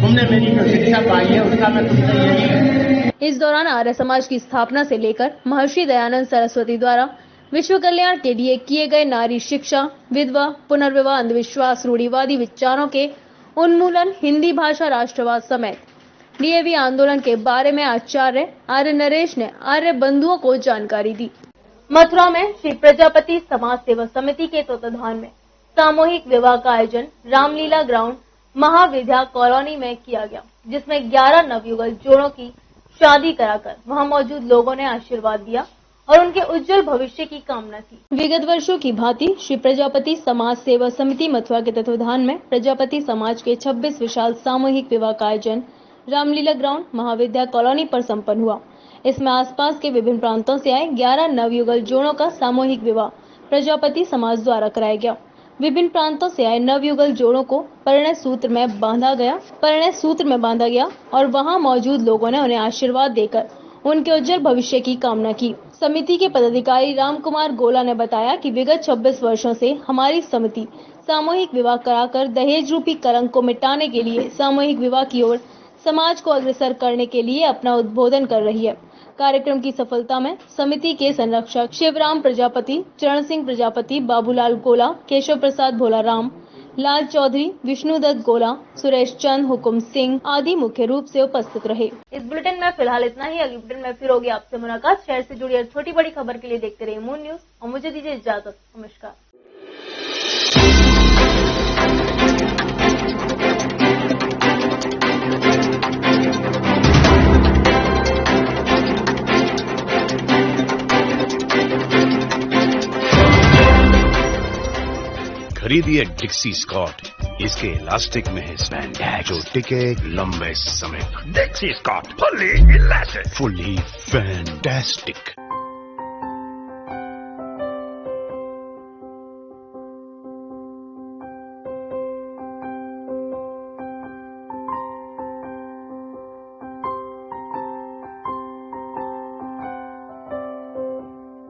तुमने मेरी जो शिक्षा पाई है उसका मैं तुमसे यही। इस दौरान आर्य समाज की स्थापना से लेकर महर्षि दयानंद सरस्वती द्वारा विश्व कल्याण के लिए किए गए नारी शिक्षा, विधवा पुनर्विवाह, अंधविश्वास, रूढ़िवादी विचारों के उन्मूलन, हिंदी भाषा राष्ट्रवाद समेत डीएवी आंदोलन के बारे में आचार्य आर्य नरेश ने आर्य बंधुओं को जानकारी दी। मथुरा में श्री प्रजापति समाज सेवा समिति के तत्वाधान में सामूहिक विवाह का आयोजन रामलीला ग्राउंड महाविद्या कॉलोनी में किया गया, जिसमें 11 नवयुगल जोड़ों की शादी कराकर वहां मौजूद लोगों ने आशीर्वाद दिया और उनके उज्जवल भविष्य की कामना की। विगत वर्षों की भांति श्री प्रजापति समाज सेवा समिति मथुरा के तत्वाधान में प्रजापति समाज के 26 विशाल सामूहिक विवाह का आयोजन रामलीला ग्राउंड महाविद्या कॉलोनी पर संपन्न हुआ। इसमें आसपास के विभिन्न प्रांतों से आए 11 नवयुगल जोड़ों का सामूहिक विवाह प्रजापति समाज द्वारा कराया गया। विभिन्न प्रांतों से आए नवयुगल जोड़ों को परिणय सूत्र में बांधा गया और वहां मौजूद लोगों ने उन्हें आशीर्वाद देकर उनके उज्जवल भविष्य की कामना की। समिति के पदाधिकारी राम कुमार गोला ने बताया कि विगत 26 वर्षों से हमारी समिति सामूहिक विवाह कराकर दहेज रूपी कलंक को मिटाने के लिए सामूहिक विवाह की ओर समाज को अग्रसर करने के लिए अपना उद्बोधन कर रही है। कार्यक्रम की सफलता में समिति के संरक्षक शिवराम प्रजापति, चरण सिंह प्रजापति, बाबूलाल गोला, केशव प्रसाद भोलाराम, लाल चौधरी, विष्णुदत्त गोला, सुरेश चंद, हुकुम सिंह आदि मुख्य रूप से उपस्थित रहे। इस बुलेटिन में फिलहाल इतना ही। अगली बुलेटिन में फिर होगी आपसे मुलाकात। शहर से जुड़ी हर छोटी बड़ी खबर के लिए देखते रहिए मून न्यूज और मुझे दीजिए इजाजत। नमस्कार। खरीदिए डिक्सी स्कॉट, इसके इलास्टिक में है स्पैंडेक्स जो टिके लंबे समय तक। Dixcy Scott fully elastic, fully fantastic.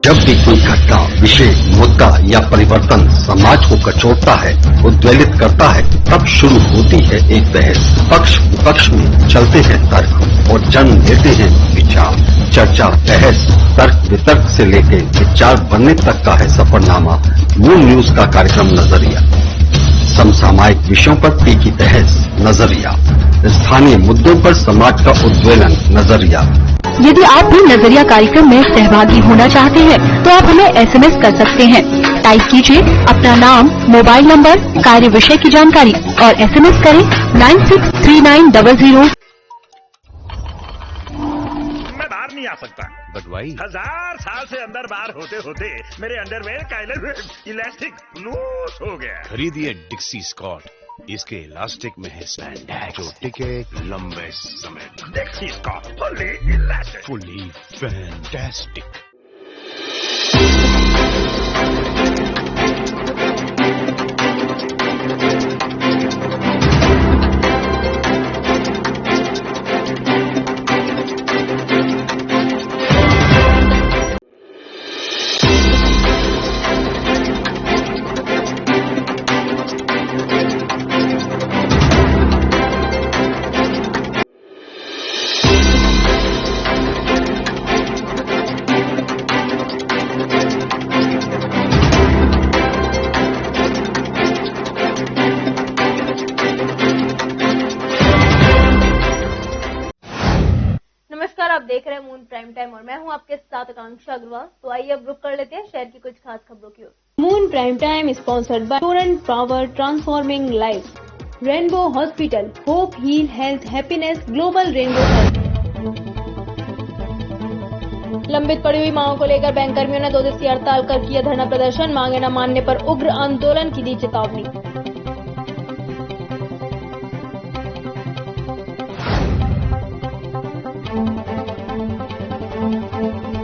जब भी कोई घटना, विषय, मुद्दा या परिवर्तन समाज को कचोटता है, उद्वेलित करता है, तब शुरू होती है एक बहस। पक्ष विपक्ष में चलते हैं तर्क और जन्म लेते हैं विचार। चर्चा, बहस, तर्क वितर्क से लेकर विचार बनने तक का है सफरनामा मून न्यूज का कार्यक्रम नजरिया। समसामयिक विषयों पर तीखी बहस, नजरिया। स्थानीय मुद्दों पर समाज का उद्वेलन, नजरिया। यदि आप भी नजरिया कार्यक्रम में सहभागी होना चाहते हैं तो आप हमें SMS कर सकते हैं। टाइप कीजिए अपना नाम, मोबाइल नंबर, कार्य विषय की जानकारी और SMS करें 963900। मैं बाहर नहीं आ सकता। But why? 1000 साल से अंदर बाहर होते होते मेरे अंडरवेयर का इलास्टिक लूज हो गया। खरीदिए डिक्सी स्कॉट, इसके इलास्टिक में है स्पैंडेक्स जो टिके लंबे समय तक। Dixcy Scott fully elastic, fully fantastic. आप देख रहे हैं मून प्राइम टाइम और मैं हूं आपके साथ आकांक्षा अग्रवाल। तो आइए अब रुक कर लेते हैं शहर की कुछ खास खबरों की ओर। Moon prime time sponsored by Torrent Power transforming life, Rainbow hospital, hope heal health happiness, global Rainbow health. लंबित पड़ी हुई मांगों को लेकर बैंक कर्मियों ने 2 दिवसीय हड़ताल कर किया धरना प्रदर्शन। मांगे न मानने पर उग्र आंदोलन की दी चेतावनी।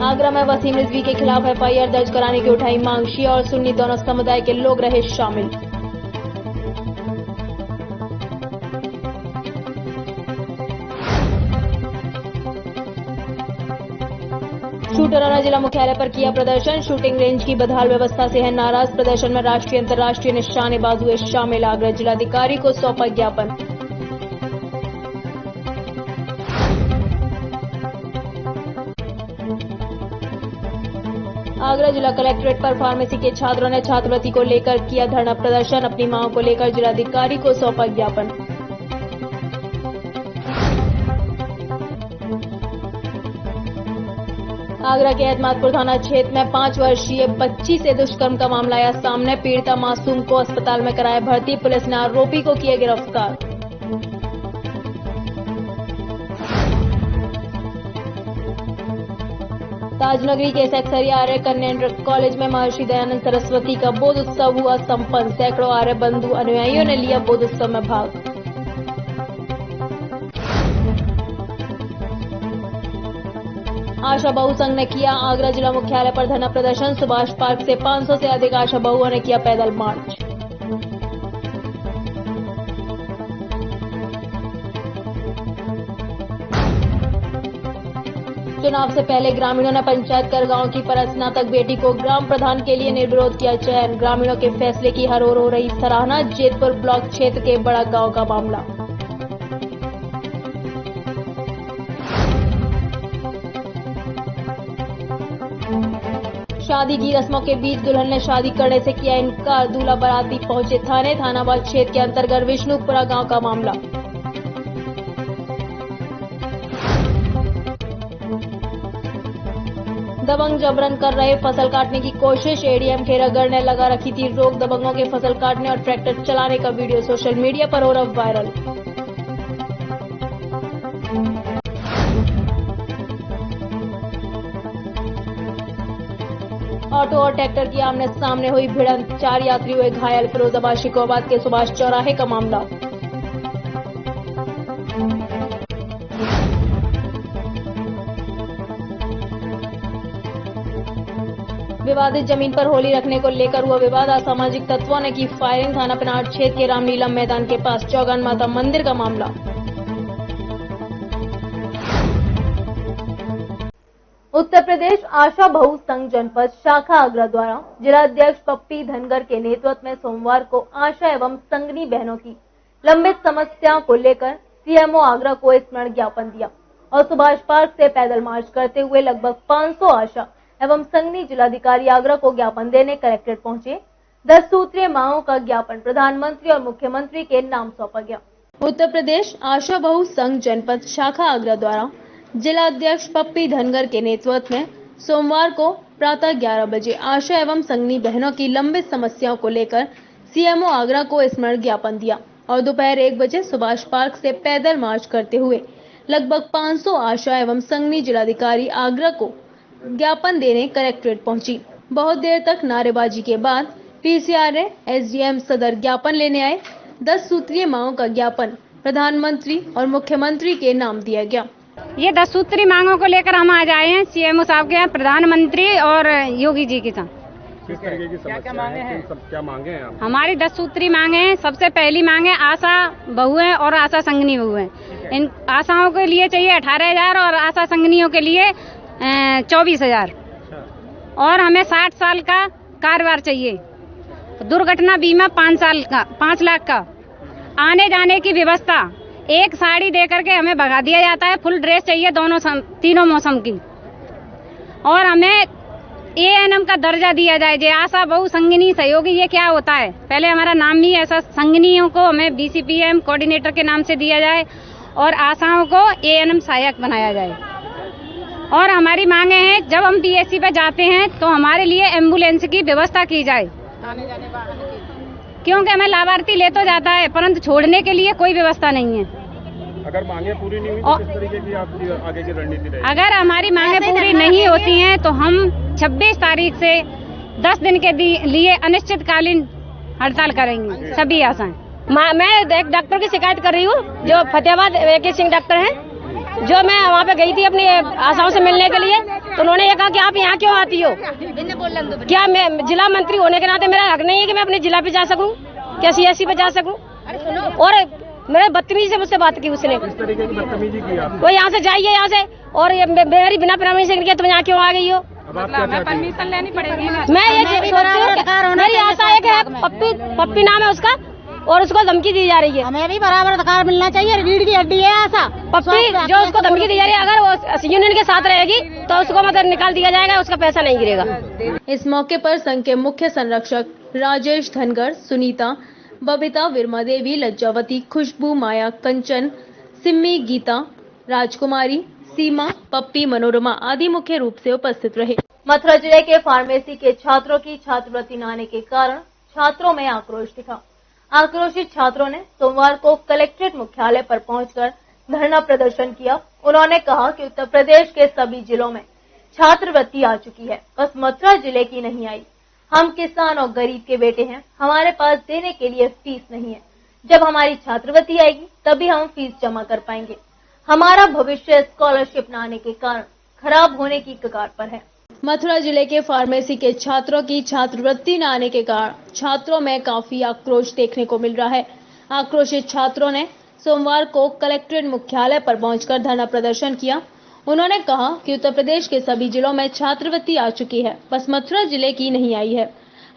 आगरा में वसीम रिजवी के खिलाफ FIR दर्ज कराने की उठाई मांग। शिया और सुन्नी दोनों समुदाय के लोग रहे शामिल। शूटरों ने जिला मुख्यालय पर किया प्रदर्शन। शूटिंग रेंज की बदहाल व्यवस्था से है नाराज। प्रदर्शन में राष्ट्रीय अंतर्राष्ट्रीय निशानेबाज हुए शामिल। आगरा जिलाधिकारी को सौंपा ज्ञापन। आगरा जिला कलेक्ट्रेट पर फार्मेसी के छात्रों ने छात्रवृत्ति को लेकर किया धरना प्रदर्शन। अपनी मांगों को लेकर जिलाधिकारी को सौंपा ज्ञापन। आगरा के एतमादपुर थाना क्षेत्र में 5 वर्षीय बच्ची से दुष्कर्म का मामला आया सामने। पीड़िता मासूम को अस्पताल में कराया भर्ती। पुलिस ने आरोपी को किया गिरफ्तार। ताजनगरी के सेक्सरिया आर्य कन्या इंटर कॉलेज में महर्षि दयानंद सरस्वती का बोध उत्सव हुआ संपन्न। सैकड़ों आर्य बंधु अनुयायियों ने लिया बोध उत्सव में भाग। आशा बहु संघ ने किया आगरा जिला मुख्यालय पर धरना प्रदर्शन। सुभाष पार्क से 500 से अधिक आशा बहुओं ने किया पैदल मार्च। चुनाव से पहले ग्रामीणों ने पंचायत कर गांव की परस्नातक बेटी को ग्राम प्रधान के लिए निर्विरोध किया चयन। ग्रामीणों के फैसले की हर ओर हो रही सराहना। जेतपुर ब्लॉक क्षेत्र के बड़ा गांव का मामला। शादी की रस्मों के बीच दुल्हन ने शादी करने से किया इनकार। दूल्हा बाराती पहुंचे थाने। थानाबाद क्षेत्र के अंतर्गत विष्णुपुरा गांव का मामला। दबंग जबरन कर रहे फसल काटने की कोशिश। एडीएम खेरागढ़ ने लगा रखी थी रोक। दबंगों के फसल काटने और ट्रैक्टर चलाने का वीडियो सोशल मीडिया पर हो रहा वायरल। ऑटो और ट्रैक्टर की आमने सामने हुई भिड़ंत। 4 यात्री हुए घायल। फिरोजाबाद शिकोहाबाद के सुभाष चौराहे का मामला। विवादित जमीन पर होली रखने को लेकर हुआ विवाद। असामाजिक तत्वों ने की फायरिंग। थाना पनाट क्षेत्र के रामलीला मैदान के पास चौगान माता मंदिर का मामला। उत्तर प्रदेश आशा बहु संघ जनपद शाखा आगरा द्वारा जिलाध्यक्ष पप्पी धनगर के नेतृत्व में सोमवार को आशा एवं संगनी बहनों की लंबित समस्याओं को लेकर सीएमओ आगरा को स्मरण ज्ञापन दिया और सुभाष पार्क से पैदल मार्च करते हुए लगभग 500 आशा एवं संगनी जिलाधिकारी आगरा को ज्ञापन देने कलेक्ट्रेट पहुंचे। 10 सूत्रीय मांगों का ज्ञापन प्रधानमंत्री और मुख्यमंत्री के नाम सौंपा गया। उत्तर प्रदेश आशा बहु संघ जनपद शाखा आगरा द्वारा जिलाध्यक्ष पप्पी धनगर के नेतृत्व में सोमवार को प्रातः 11 बजे आशा एवं संगनी बहनों की लंबित समस्याओं को लेकर सीएमओ आगरा को स्मरण ज्ञापन दिया और दोपहर 1 बजे सुभाष पार्क से पैदल मार्च करते हुए लगभग 500 आशा एवं संगनी जिलाधिकारी आगरा को ज्ञापन देने कलेक्ट्रेट पहुंची। बहुत देर तक नारेबाजी के बाद पीसीआरए एसडीएम सदर ज्ञापन लेने आए। 10 सूत्रीय मांगों का ज्ञापन प्रधानमंत्री और मुख्यमंत्री के नाम दिया गया। ये 10 सूत्री मांगों को लेकर हम आज आए हैं सीएमओ साहब के यहाँ, प्रधानमंत्री और योगी जी के साथ। किस तरीके की समस्या है? क्या मांगे हैं आप? हमारी 10 सूत्री मांगे हैं। सबसे पहली मांग है आशा बहुएं और आशा संगनी बहुएं। इन आशाओं के लिए चाहिए 18,000 और आशा संगनियों के लिए 24,000 और हमें 60 साल का कारोबार चाहिए। दुर्घटना बीमा 5 साल का 5 लाख का। आने जाने की व्यवस्था, एक साड़ी दे करके हमें भगा दिया जाता है। फुल ड्रेस चाहिए तीनों मौसम की और हमें एएनएम का दर्जा दिया जाए। जे आशा बहु संगनी सहयोगी, ये क्या होता है? पहले हमारा नाम ही ऐसा, संगनियों को हमें बीसीपीएम कोऑर्डिनेटर के नाम से दिया जाए और आशाओं को एएनएम सहायक बनाया जाए। और हमारी मांगे हैं, जब हम पीएससी पे जाते हैं तो हमारे लिए एम्बुलेंस की व्यवस्था की जाए, क्योंकि हमें लाभार्थी ले तो जाता है परंतु छोड़ने के लिए कोई व्यवस्था नहीं है। अगर मांगे पूरी नहीं हुई तो किस तरीके की आपकी आगे की रणनीति रहेगी? अगर हमारी मांगे पूरी नहीं होती हैं तो हम 26 तारीख से 10 दिन के लिए अनिश्चितकालीन हड़ताल करेंगे सभी आशाएं। मैं एक डॉक्टर की शिकायत कर रही हूँ जो फतेहाबाद वेके सिंह डॉक्टर हैं, जो मैं वहाँ पे गई थी अपनी आशाओं से मिलने के लिए, तो उन्होंने ये कहा कि आप यहाँ क्यों आती हो? क्या मैं जिला मंत्री होने के नाते मेरा हक नहीं है कि मैं अपने जिला पे जा सकूं? क्या सीएससी पे जा सकूं? और मेरे बदतमीजी से मुझसे बात की उसने। किस तरीके की बदतमीजी की आपने? वो यहाँ से जाइए यहाँ से, और मेरी बिना परमिशन के तुम यहाँ क्यों आ गई हो? परमिशन लेनी पड़ेगी। मैं ये सोचती हूँ, मेरी आशा है कि पप्पी नाम है उसका और उसको धमकी दी जा रही है। हमें भी बराबर अधिकार मिलना चाहिए। रीढ़ की हड्डी है आशा पप्पी, जो उसको धमकी दी जा रही है, अगर वो यूनियन के साथ रहेगी तो उसको मतलब निकाल दिया जाएगा, उसका पैसा नहीं गिरेगा। इस मौके पर संघ के मुख्य संरक्षक राजेश धनगर, सुनीता, बबीता, विरमा देवी, लज्जावती, खुशबू, माया, कंचन, सिम्मी, गीता, राजकुमारी, सीमा, पप्पी, मनोरमा आदि मुख्य रूप से उपस्थित रहे। मथुरा जिले के फार्मेसी के छात्रों की छात्रवृत्ति न आने के कारण छात्रों में आक्रोश दिखा। आक्रोशित छात्रों ने सोमवार को कलेक्ट्रेट मुख्यालय पर पहुंचकर धरना प्रदर्शन किया। उन्होंने कहा कि उत्तर प्रदेश के सभी जिलों में छात्रवृत्ति आ चुकी है, बस मथुरा जिले की नहीं आई। हम किसान और गरीब के बेटे हैं, हमारे पास देने के लिए फीस नहीं है। जब हमारी छात्रवृत्ति आएगी तभी हम फीस जमा कर पाएंगे। हमारा भविष्य स्कॉलरशिप न आने के कारण खराब होने की कगार पर है। मथुरा जिले के फार्मेसी के छात्रों की छात्रवृत्ति न आने के कारण छात्रों में काफी आक्रोश देखने को मिल रहा है। आक्रोशित छात्रों ने सोमवार को कलेक्ट्रेट मुख्यालय पर पहुंचकर धरना प्रदर्शन किया। उन्होंने कहा कि उत्तर प्रदेश के सभी जिलों में छात्रवृत्ति आ चुकी है, बस मथुरा जिले की नहीं आई है।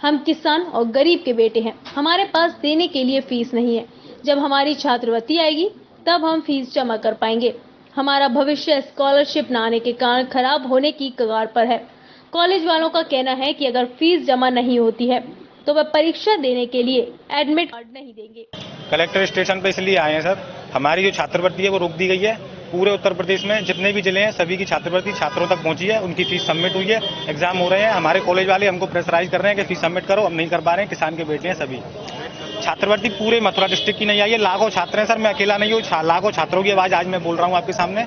हम किसान और गरीब के बेटे हैं, हमारे पास देने के लिए फीस नहीं है। जब हमारी छात्रवृत्ति आएगी तब हम फीस जमा कर पाएंगे। हमारा भविष्य स्कॉलरशिप न आने के कारण खराब होने की कगार पर है। कॉलेज वालों का कहना है कि अगर फीस जमा नहीं होती है तो वह परीक्षा देने के लिए एडमिट कार्ड नहीं देंगे। कलेक्टर स्टेशन पर इसलिए आए हैं सर, हमारी जो छात्रवृत्ति है वो रोक दी गई है। पूरे उत्तर प्रदेश में जितने भी जिले हैं सभी की छात्रवृत्ति छात्रों तक पहुंची है, उनकी फीस सबमिट हुई है, एग्जाम हो रहे हैं। हमारे कॉलेज वाले हमको प्रेशराइज कर रहे हैं कि फीस सबमिट करो, हम नहीं कर पा रहे हैं। किसान के बेटे हैं सभी। छात्रवृत्ति पूरे मथुरा डिस्ट्रिक्ट की नहीं आई है, लाखों छात्र हैं सर, मैं अकेला नहीं हूँ, लाखों छात्रों की आवाज आज मैं बोल रहा हूँ आपके सामने।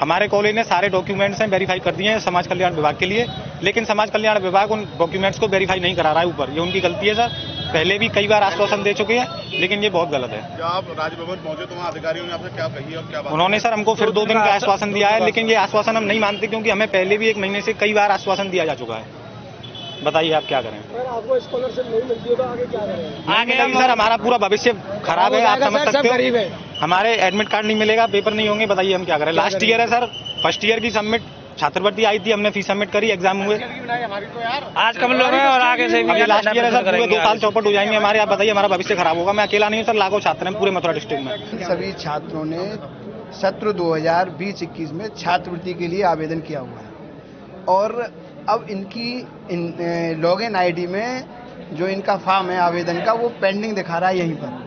हमारे कॉलेज ने सारे डॉक्यूमेंट्स हैं वेरीफाई कर दिए हैं समाज कल्याण विभाग के लिए, लेकिन समाज कल्याण विभाग उन डॉक्यूमेंट्स को वेरीफाई नहीं करा रहा है ऊपर। ये उनकी गलती है सर। पहले भी कई बार आश्वासन दे चुके हैं, लेकिन ये बहुत गलत है। जब आप राजभवन पहुंचे तो वहाँ अधिकारियों ने आपसे क्या कही और क्या बात? उन्होंने सर हमको फिर 2 दिन का आश्वासन दिया है, लेकिन ये आश्वासन हम नहीं मानते क्योंकि हमें पहले भी 1 महीने से कई बार आश्वासन दिया जा चुका है। बताइए आप क्या करें? सर आपको स्कॉलरशिप नहीं मिलती है तो आगे क्या करें? आगे सर हमारा पूरा भविष्य खराब है, आप समझ सकते हो। हमारे एडमिट कार्ड नहीं मिलेगा, पेपर नहीं होंगे, बताइए हम क्या करें? लास्ट ईयर है सर, फर्स्ट ईयर की सबमिट छात्रवृत्ति आई थी, हमने फीस सबमिट करी, एग्जाम हुए। आज कम लोग हैं और आगे से भी लास्ट ईयर है सर, पूरे 2 साल चौपट हो जाएंगे हमारे। आप बताइए हमारा भविष्य खराब होगा। मैं अकेला नहीं हूँ सर, लाखों छात्र हैं पूरे मथुरा डिस्ट्रिक्ट में। सभी छात्रों ने सत्र 2020-21 में छात्रवृत्ति के लिए आवेदन किया हुआ है और अब इनकी लॉग इन आईडी में जो इनका फॉर्म है आवेदन का वो पेंडिंग दिखा रहा है यहीं पर।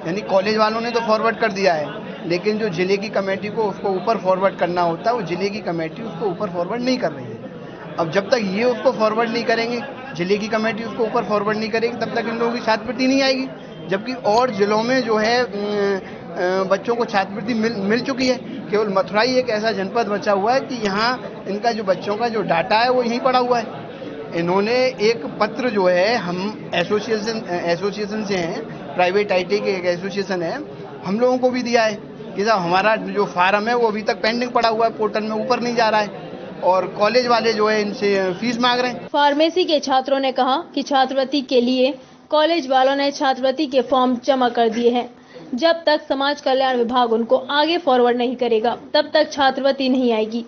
यानी कॉलेज वालों ने तो फॉरवर्ड कर दिया है, लेकिन जो जिले की कमेटी को उसको ऊपर फॉरवर्ड करना होता है वो जिले की कमेटी उसको ऊपर फॉरवर्ड नहीं कर रही है। अब जब तक ये उसको फॉरवर्ड नहीं करेंगे, जिले की कमेटी उसको ऊपर फॉरवर्ड नहीं करेगी, तब तक इन लोगों की छात्रवृत्ति नहीं आएगी। जबकि और जिलों में जो है बच्चों को छात्रवृत्ति मिल चुकी है। केवल मथुरा ही एक ऐसा जनपद बचा हुआ है कि यहाँ इनका जो बच्चों का जो डाटा है वो यहीं पड़ा हुआ है। इन्होंने एक पत्र जो है, हम एसोसिएशन से हैं, प्राइवेट आईटी के एक एसोसिएशन है, हम लोगों को भी दिया है कि साहब हमारा जो फार्म है वो अभी तक पेंडिंग पड़ा हुआ है, पोर्टल में ऊपर नहीं जा रहा है और कॉलेज वाले जो है इनसे फीस मांग रहे हैं। फार्मेसी के छात्रों ने कहा कि छात्रवृत्ति के लिए कॉलेज वालों ने छात्रवृत्ति के फॉर्म जमा कर दिए हैं। जब तक समाज कल्याण विभाग उनको आगे फॉरवर्ड नहीं करेगा तब तक छात्रवृत्ति नहीं आएगी।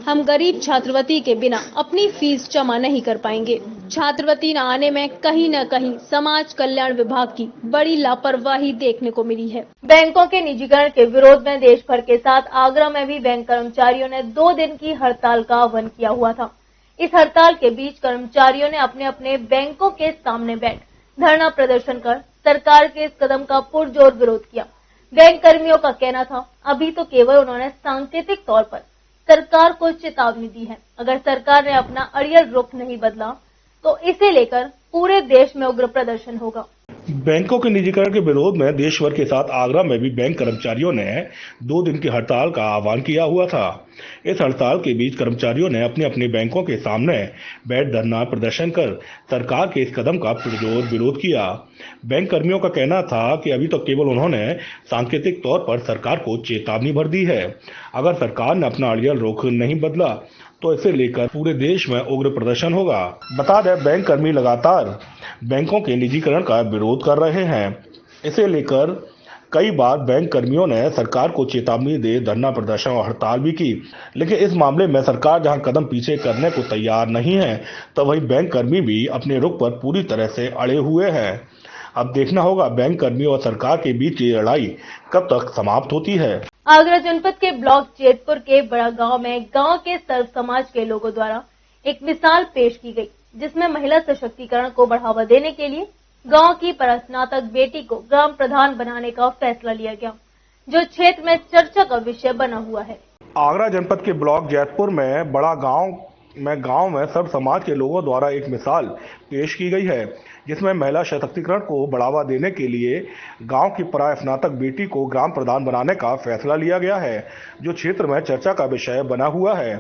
हम गरीब छात्रवृत्ति के बिना अपनी फीस जमा नहीं कर पाएंगे। छात्रवृत्ति न आने में कहीं न कहीं समाज कल्याण विभाग की बड़ी लापरवाही देखने को मिली है। बैंकों के निजीकरण के विरोध में देश भर के साथ आगरा में भी बैंक कर्मचारियों ने 2 दिन की हड़ताल का आह्वान किया हुआ था। इस हड़ताल के बीच कर्मचारियों ने अपने अपने बैंकों के सामने बैठ धरना प्रदर्शन कर सरकार के इस कदम का पुरजोर विरोध किया। बैंक कर्मियों का कहना था अभी तो केवल उन्होंने सांकेतिक तौर पर सरकार को चेतावनी दी है, अगर सरकार ने अपना अड़ियल रुख नहीं बदला तो इसे लेकर पूरे देश में उग्र प्रदर्शन होगा। बैंकों के निजीकरण के विरोध में देश भर के साथ आगरा में भी बैंक कर्मचारियों ने 2 दिन की हड़ताल का आह्वान किया हुआ था। इस हड़ताल के बीच कर्मचारियों ने अपने अपने बैंकों के सामने बैठ धरना प्रदर्शन कर सरकार के इस कदम का पुरजोर विरोध किया। बैंक कर्मियों का कहना था कि अभी तो केवल उन्होंने सांकेतिक तौर पर सरकार को चेतावनी भर दी है, अगर सरकार ने अपना अड़ियल रुख नहीं बदला तो इसे लेकर पूरे देश में उग्र प्रदर्शन होगा। बता दें, बैंक कर्मी लगातार बैंकों के निजीकरण का विरोध कर रहे हैं। इसे लेकर कई बार बैंक कर्मियों ने सरकार को चेतावनी दे धरना प्रदर्शन और हड़ताल भी की, लेकिन इस मामले में सरकार जहां कदम पीछे करने को तैयार नहीं है तो वहीं बैंक कर्मी भी अपने रुख पर पूरी तरह से अड़े हुए हैं। अब देखना होगा बैंक कर्मियों और सरकार के बीच ये लड़ाई कब तक समाप्त होती है। आगरा जनपद के ब्लॉक जेतपुर के बड़ा गांव में गांव के सर्व समाज के लोगों द्वारा एक मिसाल पेश की गई, जिसमें महिला सशक्तिकरण को बढ़ावा देने के लिए गांव की परास्नातक बेटी को ग्राम प्रधान बनाने का फैसला लिया गया, जो क्षेत्र में चर्चा का विषय बना हुआ है। आगरा जनपद के ब्लॉक जैतपुर में गांव में सर्व समाज के लोगों द्वारा एक मिसाल पेश की गई है, जिसमें महिला सशक्तिकरण को बढ़ावा देने के लिए गांव की पराय स्नातक बेटी को ग्राम प्रधान बनाने का फैसला लिया गया है, जो क्षेत्र में चर्चा का विषय बना हुआ है।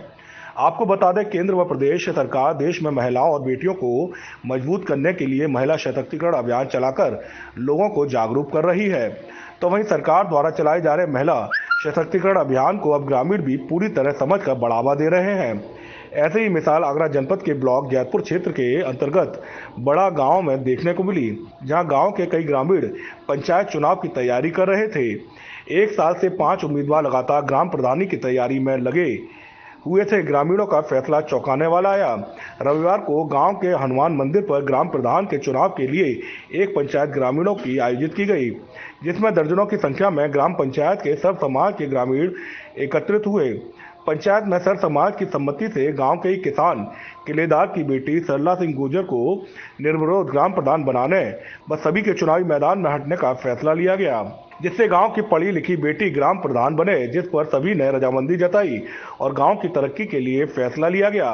आपको बता दें, केंद्र व प्रदेश सरकार देश में महिलाओं और बेटियों को मजबूत करने के लिए महिला सशक्तिकरण अभियान चलाकर लोगों को जागरूक कर रही है। तो वहीं सरकार द्वारा चलाए जा रहे महिला सशक्तिकरण अभियान को अब ग्रामीण भी पूरी तरह समझकर बढ़ावा दे रहे हैं। ऐसे ही मिसाल आगरा जनपद के ब्लॉक जैतपुर क्षेत्र के अंतर्गत बड़ा गांव में देखने को मिली, जहां गांव के कई ग्रामीण पंचायत चुनाव की तैयारी कर रहे थे। एक साल से 5 उम्मीदवार लगातार ग्राम प्रधानी की तैयारी में लगे हुए थे। ग्रामीणों का फैसला चौंकाने वाला आया। रविवार को गांव के हनुमान मंदिर पर ग्राम प्रधान के चुनाव के लिए एक पंचायत ग्रामीणों की आयोजित की गई, जिसमें दर्जनों की संख्या में ग्राम पंचायत के सर्व समाज के ग्रामीण एकत्रित हुए। पंचायत में सर्व समाज की सम्मति से गांव के ही किसान किलेदार की बेटी सरला सिंह गुर्जर को निर्विरोध ग्राम प्रधान बनाने व सभी के चुनावी मैदान में हटने का फैसला लिया गया, जिससे गांव की पढ़ी लिखी बेटी ग्राम प्रधान बने, जिस पर सभी ने रजामंदी जताई और गांव की तरक्की के लिए फैसला लिया गया।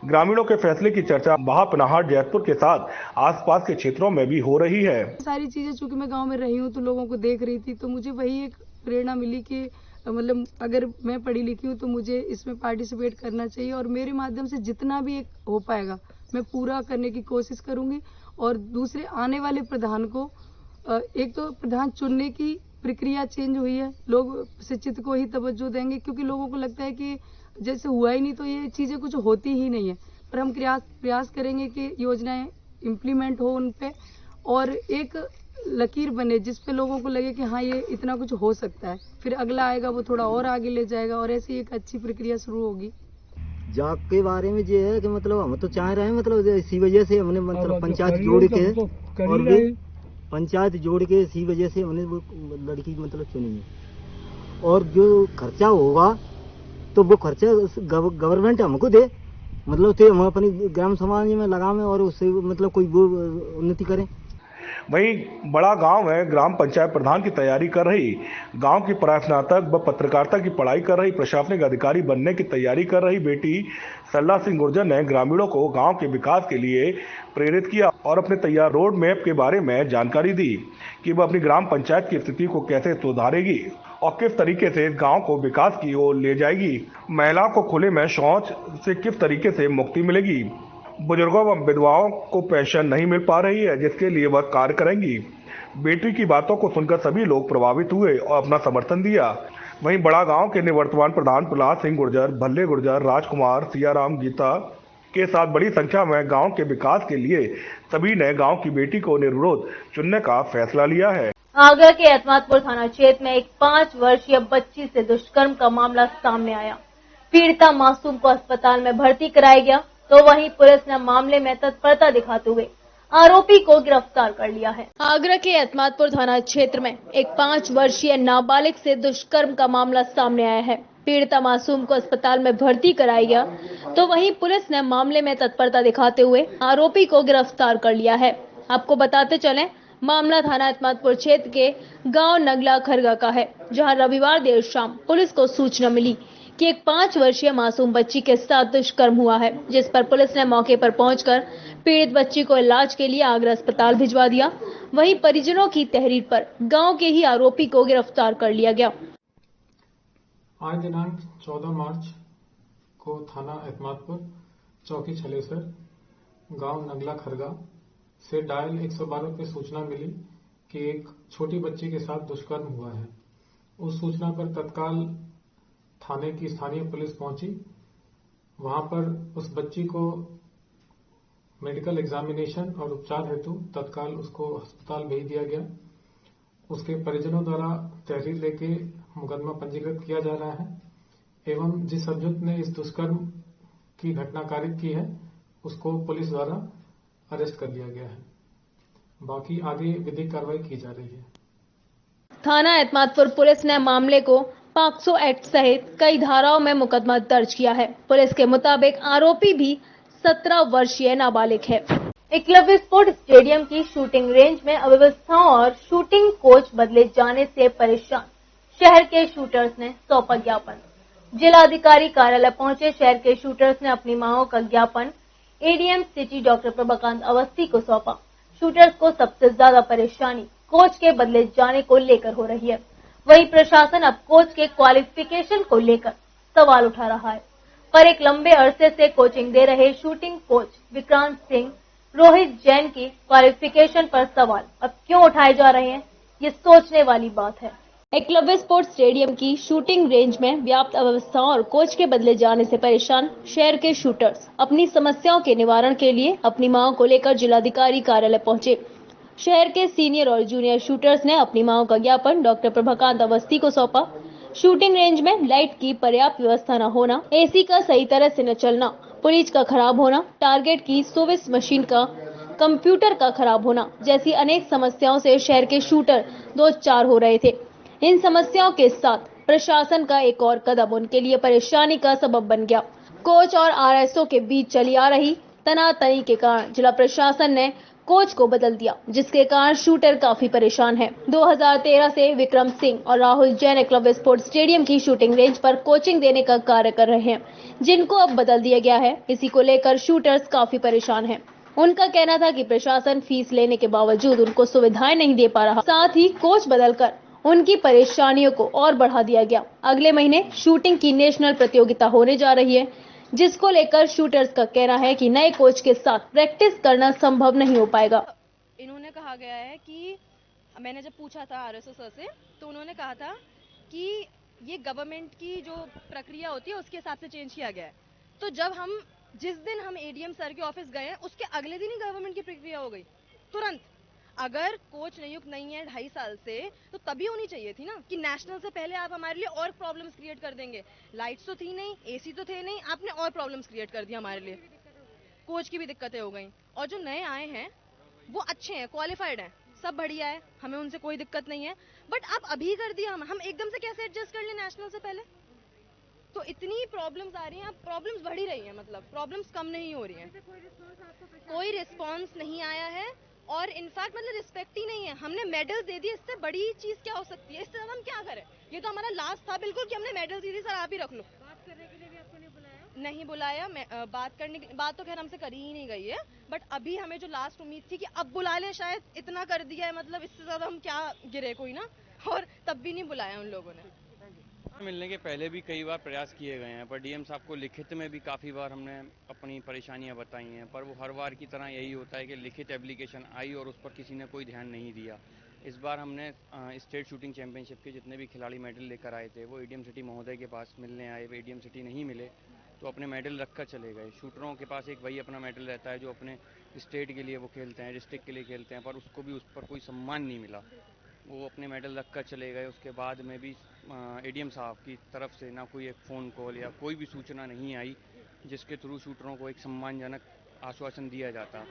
ग्रामीणों के फैसले की चर्चा महापनाहाट जैतपुर के साथ आसपास के क्षेत्रों में भी हो रही है। सारी चीजें चूंकि मैं गांव में रही हूं तो लोगों को देख रही थी, तो मुझे वही एक प्रेरणा मिली कि मतलब अगर मैं पढ़ी लिखी हूँ तो मुझे इसमें पार्टिसिपेट करना चाहिए और मेरे माध्यम से जितना भी एक हो पाएगा मैं पूरा करने की कोशिश करूंगी। और दूसरे आने वाले प्रधान को एक तो प्रधान चुनने की प्रक्रिया चेंज हुई है, लोग शिक्षित को ही तवज्जो देंगे, क्योंकि लोगों को लगता है कि जैसे हुआ ही नहीं तो ये चीजें कुछ होती ही नहीं है। पर हम प्रयास करेंगे कि योजनाएं इम्प्लीमेंट हो उन पे और एक लकीर बने जिस पे लोगों को लगे कि हाँ ये इतना कुछ हो सकता है, फिर अगला आएगा वो थोड़ा और आगे ले जाएगा और ऐसी एक अच्छी प्रक्रिया शुरू होगी। जाग के बारे में ये है कि मतलब हम तो चाह रहे हैं, मतलब इसी वजह से हमने मतलब पंचायत जोड़ के और भी पंचायत जोड़ के इसी वजह से हमने वो लड़की मतलब चुनी है। और जो खर्चा होगा तो वो खर्चा गवर्नमेंट हमको दे, मतलब तो हम अपनी ग्राम समाज में लगावे और उससे मतलब कोई वो उन्नति करें। वहीं बड़ा गांव में ग्राम पंचायत प्रधान की तैयारी कर रही, गांव की परास्नातक व पत्रकारिता की पढ़ाई कर रही, प्रशासनिक अधिकारी बनने की तैयारी कर रही बेटी सरला सिंह गुर्जर ने ग्रामीणों को गांव के विकास के लिए प्रेरित किया और अपने तैयार रोड मैप के बारे में जानकारी दी कि वह अपनी ग्राम पंचायत की स्थिति को कैसे सुधारेगी और किस तरीके से इस गांव को विकास की ओर ले जाएगी। महिलाओं को खुले में शौच से किस तरीके से मुक्ति मिलेगी। बुजुर्गों व विधवाओं को पेंशन नहीं मिल पा रही है, जिसके लिए वह कार्य करेंगी। बेटी की बातों को सुनकर सभी लोग प्रभावित हुए और अपना समर्थन दिया। वहीं बड़ा गांव के निवर्तमान प्रधान प्रहलाद सिंह गुर्जर, भल्ले गुर्जर, राजकुमार, सियाराम, गीता के साथ बड़ी संख्या में गांव के विकास के लिए सभी ने गांव की बेटी को निर्विरोध चुनने का फैसला लिया है। आगरा के एतमादपुर थाना क्षेत्र में एक 5 वर्षीय बच्ची से दुष्कर्म का मामला सामने आया। पीड़िता मासूम को अस्पताल में भर्ती कराया गया, तो वहीं पुलिस ने मामले में तत्परता दिखाते हुए आरोपी को गिरफ्तार कर लिया है। आगरा के एतमादपुर थाना क्षेत्र में एक 5 वर्षीय नाबालिग से दुष्कर्म का मामला सामने आया है। पीड़िता मासूम को अस्पताल में भर्ती कराया गया, तो वहीं पुलिस ने मामले में तत्परता दिखाते हुए आरोपी को गिरफ्तार कर लिया है। आपको बताते चलें, मामला थाना एतमादपुर क्षेत्र के गांव नगला खरगा का है, जहां रविवार देर शाम पुलिस को सूचना मिली कि एक 5 वर्षीय मासूम बच्ची के साथ दुष्कर्म हुआ है, जिस पर पुलिस ने मौके पर पहुंचकर पीड़ित बच्ची को इलाज के लिए आगरा अस्पताल भिजवा दिया। वहीं परिजनों की तहरीर पर गांव के ही आरोपी को गिरफ्तार कर लिया गया। आज दिनांक 14 मार्च को थाना एतमादपुर चौकी छलेसर गांव नगला खरगा से डायल 112 पे सूचना मिली कि एक छोटी बच्ची के साथ दुष्कर्म हुआ है। उस सूचना पर तत्काल थाने की स्थानीय पुलिस पहुंची। वहां पर उस बच्ची को मेडिकल एग्जामिनेशन और उपचार हेतु तत्काल उसको अस्पताल भेज दिया गया। उसके परिजनों द्वारा तहरीर लेके मुकदमा पंजीकृत किया जा रहा है एवं जिस अभियुक्त ने इस दुष्कर्म की घटना कारित की है उसको पुलिस द्वारा अरेस्ट कर लिया गया है। बाकी आगे विधिक कार्रवाई की जा रही है। थाना एतमादपुर पुलिस ने मामले को पॉक्सो एक्ट सहित कई धाराओं में मुकदमा दर्ज किया है। पुलिस के मुताबिक आरोपी भी 17 वर्षीय नाबालिग है। एकलव्य स्पोर्ट स्टेडियम की शूटिंग रेंज में अव्यवस्थाओं और शूटिंग कोच बदले जाने से परेशान शहर के शूटर्स ने सौंपा ज्ञापन। जिलाधिकारी कार्यालय पहुंचे शहर के शूटर्स ने अपनी मांगों का ज्ञापन एडीएम सिटी डॉक्टर प्रभाकांत अवस्थी को सौंपा। शूटर्स को सबसे ज्यादा परेशानी कोच के बदले जाने को लेकर हो रही है। वहीं प्रशासन अब कोच के क्वालिफिकेशन को लेकर सवाल उठा रहा है। पर एक लंबे अरसे से कोचिंग दे रहे शूटिंग कोच विक्रांत सिंह, रोहित जैन की क्वालिफिकेशन पर सवाल अब क्यों उठाए जा रहे हैं, ये सोचने वाली बात है। एकलव्य स्पोर्ट्स स्टेडियम की शूटिंग रेंज में व्याप्त अव्यवस्थाओं और कोच के बदले जाने से परेशान शहर के शूटर्स अपनी समस्याओं के निवारण के लिए अपनी मांगों को लेकर जिलाधिकारी कार्यालय पहुंचे। शहर के सीनियर और जूनियर शूटर्स ने अपनी मांगों का ज्ञापन डॉक्टर प्रभाकांत अवस्थी को सौंपा। शूटिंग रेंज में लाइट की पर्याप्त व्यवस्था न होना, एसी का सही तरह से न चलना, पुलिस का खराब होना, टारगेट की सर्विस मशीन का कंप्यूटर का खराब होना जैसी अनेक समस्याओं से शहर के शूटर दो चार हो रहे थे। इन समस्याओं के साथ प्रशासन का एक और कदम उनके लिए परेशानी का सबब बन गया। कोच और आरएसओ के बीच चली आ रही तनातनी के कारण जिला प्रशासन ने कोच को बदल दिया, जिसके कारण शूटर काफी परेशान हैं। 2013 से विक्रम सिंह और राहुल जैन एकलव्य स्पोर्ट्स स्टेडियम की शूटिंग रेंज पर कोचिंग देने का कार्य कर रहे हैं, जिनको अब बदल दिया गया है। इसी को लेकर शूटर्स काफी परेशान हैं। उनका कहना था कि प्रशासन फीस लेने के बावजूद उनको सुविधाएं नहीं दे पा रहा, साथ ही कोच बदलकर उनकी परेशानियों को और बढ़ा दिया गया। अगले महीने शूटिंग की नेशनल प्रतियोगिता होने जा रही है, जिसको लेकर शूटर्स का कहना है कि नए कोच के साथ प्रैक्टिस करना संभव नहीं हो पाएगा। इन्होंने कहा गया है कि मैंने जब पूछा था आरएसओ सर से, तो उन्होंने कहा था कि ये गवर्नमेंट की जो प्रक्रिया होती है उसके हिसाब से चेंज किया गया है। तो जिस दिन हम एडीएम सर के ऑफिस गए, उसके अगले दिन ही गवर्नमेंट की प्रक्रिया हो गई तुरंत। अगर कोच नियुक्त नहीं है 2.5 साल से, तो तभी होनी चाहिए थी ना कि नेशनल से पहले आप हमारे लिए और प्रॉब्लम्स क्रिएट कर देंगे। लाइट्स तो थी नहीं, एसी तो थे नहीं, आपने और प्रॉब्लम्स क्रिएट कर दिया हमारे लिए। कोच की भी दिक्कतें हो गई। और जो नए आए हैं वो अच्छे हैं, क्वालिफाइड हैं, सब बढ़िया है, हमें उनसे कोई दिक्कत नहीं है। बट आप अभी कर दिया, हम एकदम से कैसे एडजस्ट कर लें नेशनल से पहले? तो इतनी प्रॉब्लम्स आ रही हैं, अब प्रॉब्लम्स बढ़ ही रही हैं, मतलब प्रॉब्लम्स कम नहीं हो रही हैं। कोई रिस्पॉन्स नहीं आया है और इनफैक्ट मतलब रिस्पेक्ट ही नहीं है। हमने मेडल दे दिए, इससे बड़ी चीज क्या हो सकती है? इससे ज्यादा हम क्या करें? ये तो हमारा लास्ट था बिल्कुल कि हमने मेडल दे दी, सर आप ही रख लो। बात करने के लिए भी आपको नहीं बुलाया? नहीं बुलाया। बात तो खैर हमसे करी ही नहीं गई है, बट अभी हमें जो लास्ट उम्मीद थी कि अब बुला लें, शायद इतना कर दिया है, मतलब इससे ज्यादा हम क्या गिरे कोई ना, और तब भी नहीं बुलाया उन लोगों ने। मिलने के पहले भी कई बार प्रयास किए गए हैं, पर डीएम साहब को लिखित में भी काफ़ी बार हमने अपनी परेशानियां बताई हैं, पर वो हर बार की तरह यही होता है कि लिखित एप्लीकेशन आई और उस पर किसी ने कोई ध्यान नहीं दिया। इस बार हमने स्टेट शूटिंग चैंपियनशिप के जितने भी खिलाड़ी मेडल लेकर आए थे वो एडीएम सिटी महोदय के पास मिलने आए। वो एडीएम सिटी नहीं मिले तो अपने मेडल रख कर चले गए। शूटरों के पास एक वही अपना मेडल रहता है जो अपने स्टेट के लिए वो खेलते हैं, डिस्ट्रिक्ट के लिए खेलते हैं, पर उसको भी उस पर कोई सम्मान नहीं मिला। वो अपने मेडल रख कर चले गए। उसके बाद में भी एडीएम साहब की तरफ से ना कोई एक फ़ोन कॉल या कोई भी सूचना नहीं आई जिसके थ्रू शूटरों को एक सम्मानजनक आश्वासन दिया जाता।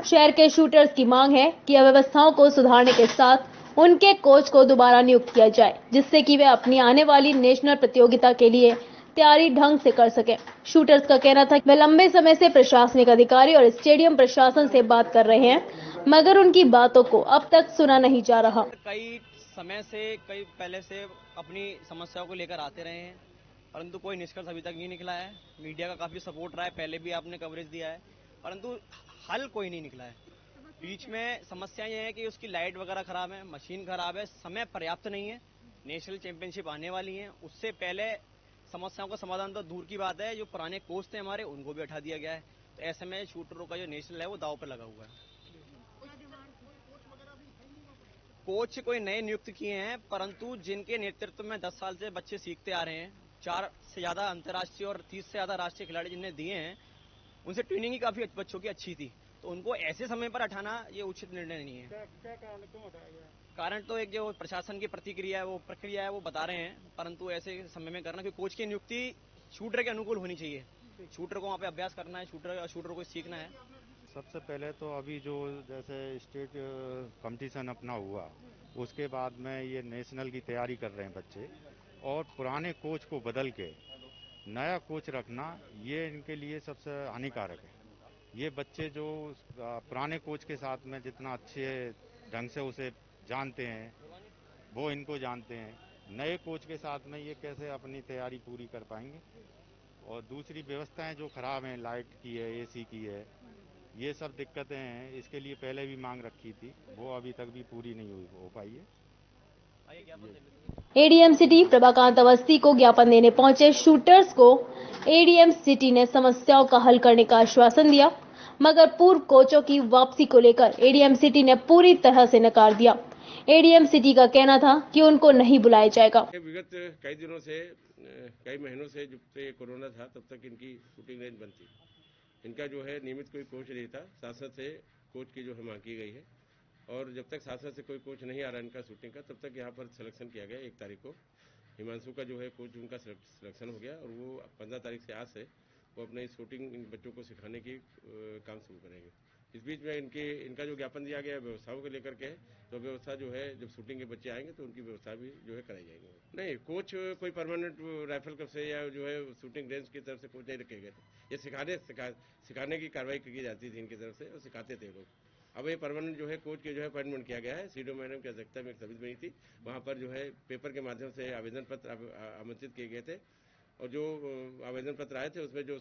शहर के शूटर्स की मांग है कि अव्यवस्थाओं को सुधारने के साथ उनके कोच को दोबारा नियुक्त किया जाए, जिससे कि वे अपनी आने वाली नेशनल प्रतियोगिता के लिए तैयारी ढंग से कर सके। शूटर्स का कहना था कि वे लंबे समय से प्रशासनिक अधिकारी और स्टेडियम प्रशासन से बात कर रहे हैं, मगर उनकी बातों को अब तक सुना नहीं जा रहा। कई पहले से अपनी समस्याओं को लेकर आते रहे हैं, परंतु कोई निष्कर्ष अभी तक नहीं निकला है। मीडिया का काफी सपोर्ट रहा है, पहले भी आपने कवरेज दिया है, परंतु हल कोई नहीं निकला है। बीच में समस्या ये है कि उसकी लाइट वगैरह खराब है, मशीन खराब है, समय पर्याप्त नहीं है। नेशनल चैंपियनशिप आने वाली है, उससे पहले समस्याओं का समाधान तो दूर की बात है, जो पुराने कोच थे हमारे उनको भी हटा दिया गया है। तो ऐसे में शूटरों का जो नेशनल है वो दांव पर लगा हुआ है। कोच कोई नए नियुक्त किए हैं, परंतु जिनके नेतृत्व में 10 साल से बच्चे सीखते आ रहे हैं, 4 से ज्यादा अंतर्राष्ट्रीय और 30 से ज्यादा राष्ट्रीय खिलाड़ी जिन्हें दिए हैं, उनसे ट्रेनिंग ही काफी बच्चों की अच्छी थी, तो उनको ऐसे समय पर हटाना ये उचित निर्णय नहीं है। क्या कारण तो एक जो प्रशासन की प्रतिक्रिया है, वो प्रक्रिया है, वो बता रहे हैं, परंतु ऐसे समय में करना कि कोच की नियुक्ति शूटर के अनुकूल होनी चाहिए। शूटर को वहाँ पे अभ्यास करना है, शूटर को सीखना है। सबसे पहले तो अभी जो जैसे स्टेट कंपटीशन अपना हुआ, उसके बाद में ये नेशनल की तैयारी कर रहे हैं बच्चे, और पुराने कोच को बदल के नया कोच रखना ये इनके लिए सबसे हानिकारक है। ये बच्चे जो पुराने कोच के साथ में जितना अच्छे ढंग से उसे जानते हैं, वो इनको जानते हैं, नए कोच के साथ में ये कैसे अपनी तैयारी पूरी कर पाएंगे। और दूसरी व्यवस्थाएं जो खराब हैं, लाइट की है, एसी की है, ये सब दिक्कतें हैं। इसके लिए पहले भी मांग रखी थी, वो अभी तक भी पूरी नहीं हो पाई है। एडीएम सिटी प्रभाकांत अवस्थी को ज्ञापन देने पहुंचे शूटर्स को एडीएम सिटी ने समस्याओं का हल करने का आश्वासन दिया, मगर पूर्व कोचों की वापसी को लेकर एडीएम सिटी ने पूरी तरह से नकार दिया। एडीएम सिटी का कहना था कि उनको नहीं बुलाया जाएगा। विगत कई दिनों से, कई महीनों से जब से कोरोना था तब तक इनकी शूटिंग रेंज बंद थी। इनका जो है नियमित कोई कोच नहीं था। सांसद से कोच की जो है मांग की गई है और जब तक सांसद से कोई कोच नहीं आ रहा इनका शूटिंग का, तब तक यहाँ पर सिलेक्शन किया गया। 1 तारीख को हिमांशु का जो है कोच उनका सिलेक्शन हो गया और वो 15 तारीख से आज से वो अपने शूटिंग इन बच्चों को सिखाने की काम शुरू करेंगे। इस बीच में इनका जो ज्ञापन दिया गया व्यवस्थाओं को लेकर के, तो व्यवस्था जो है जब शूटिंग के बच्चे आएंगे तो उनकी व्यवस्था भी जो है कराई जाएगी। नहीं, कोच कोई परमानेंट राइफल क्लब से या जो है शूटिंग रेंज की तरफ से कोच नहीं रखे गए थे। ये सिखाने की कार्रवाई की जाती थी इनकी तरफ से और सिखाते थे लोग। अब ये परमानेंट जो है कोच के जो है अपॉइंटमेंट किया गया है। सीडीओ मैडम की अध्यक्षता में एक समिति बनी थी, वहाँ पर जो है पेपर के माध्यम से आवेदन पत्र आमंत्रित किए गए थे और जो आवेदन पत्र आए थे उसमें जो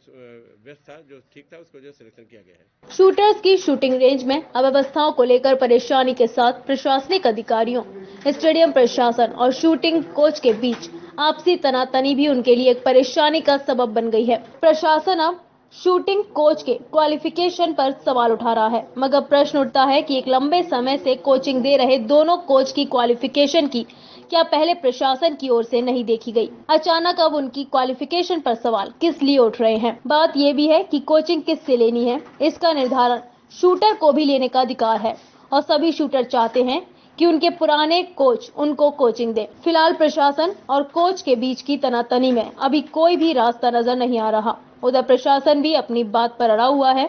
बेस्ट था, जो ठीक था, उसको जो सिलेक्शन किया गया है। शूटर्स की शूटिंग रेंज में अव्यवस्थाओं को लेकर परेशानी के साथ प्रशासनिक अधिकारियों, स्टेडियम प्रशासन और शूटिंग कोच के बीच आपसी तनातनी भी उनके लिए एक परेशानी का सबब बन गई है। प्रशासन अब शूटिंग कोच के क्वालिफिकेशन पर सवाल उठा रहा है, मगर प्रश्न उठता है कि एक लंबे समय से कोचिंग दे रहे दोनों कोच की क्वालिफिकेशन की क्या पहले प्रशासन की ओर से नहीं देखी गई। अचानक अब उनकी क्वालिफिकेशन पर सवाल किस लिए उठ रहे हैं। बात ये भी है कि कोचिंग किससे लेनी है, इसका निर्धारण शूटर को भी लेने का अधिकार है और सभी शूटर चाहते हैं कि उनके पुराने कोच उनको कोचिंग दे। फिलहाल प्रशासन और कोच के बीच की तनातनी में अभी कोई भी रास्ता नजर नहीं आ रहा। उधर प्रशासन भी अपनी बात पर अड़ा हुआ है,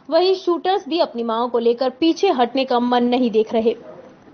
वहीं शूटर्स भी अपनी मांगों को लेकर पीछे हटने का मन नहीं देख रहे।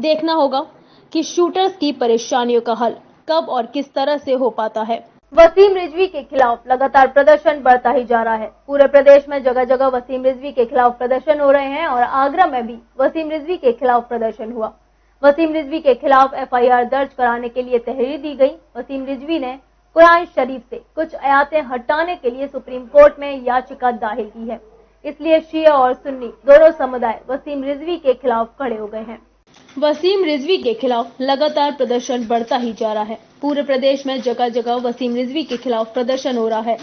देखना होगा कि शूटर्स की परेशानियों का हल कब और किस तरह से हो पाता है। वसीम रिजवी के खिलाफ लगातार प्रदर्शन बढ़ता ही जा रहा है। पूरे प्रदेश में जगह जगह वसीम रिजवी के खिलाफ प्रदर्शन हो रहे हैं और आगरा में भी वसीम रिजवी के खिलाफ प्रदर्शन हुआ। वसीम रिजवी के खिलाफ एफआईआर दर्ज कराने के लिए तहरीर दी गई। वसीम रिजवी ने कुरान शरीफ से कुछ आयतें हटाने के लिए सुप्रीम कोर्ट में याचिका दाखिल की है। इसलिए शिया और सुन्नी दोनों समुदाय वसीम रिजवी के खिलाफ खड़े हो गए हैं। वसीम रिजवी के खिलाफ लगातार प्रदर्शन बढ़ता ही जा रहा है। पूरे प्रदेश में जगह जगह वसीम रिजवी के खिलाफ प्रदर्शन हो रहा है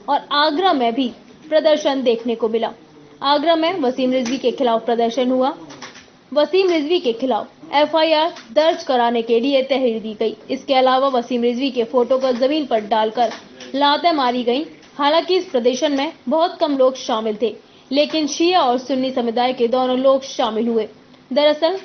और आगरा में भी प्रदर्शन देखने को मिला। आगरा में वसीम रिजवी के खिलाफ प्रदर्शन हुआ। वसीम रिजवी के खिलाफ एफआईआर दर्ज कराने के लिए तहरीर दी गई। इसके अलावा वसीम रिजवी के फोटो को जमीन पर डालकर लातें मारी गईं। हालांकि इस प्रदर्शन में बहुत कम लोग शामिल थे, लेकिन शिया और सुन्नी समुदाय के दोनों लोग शामिल हुए। दरअसल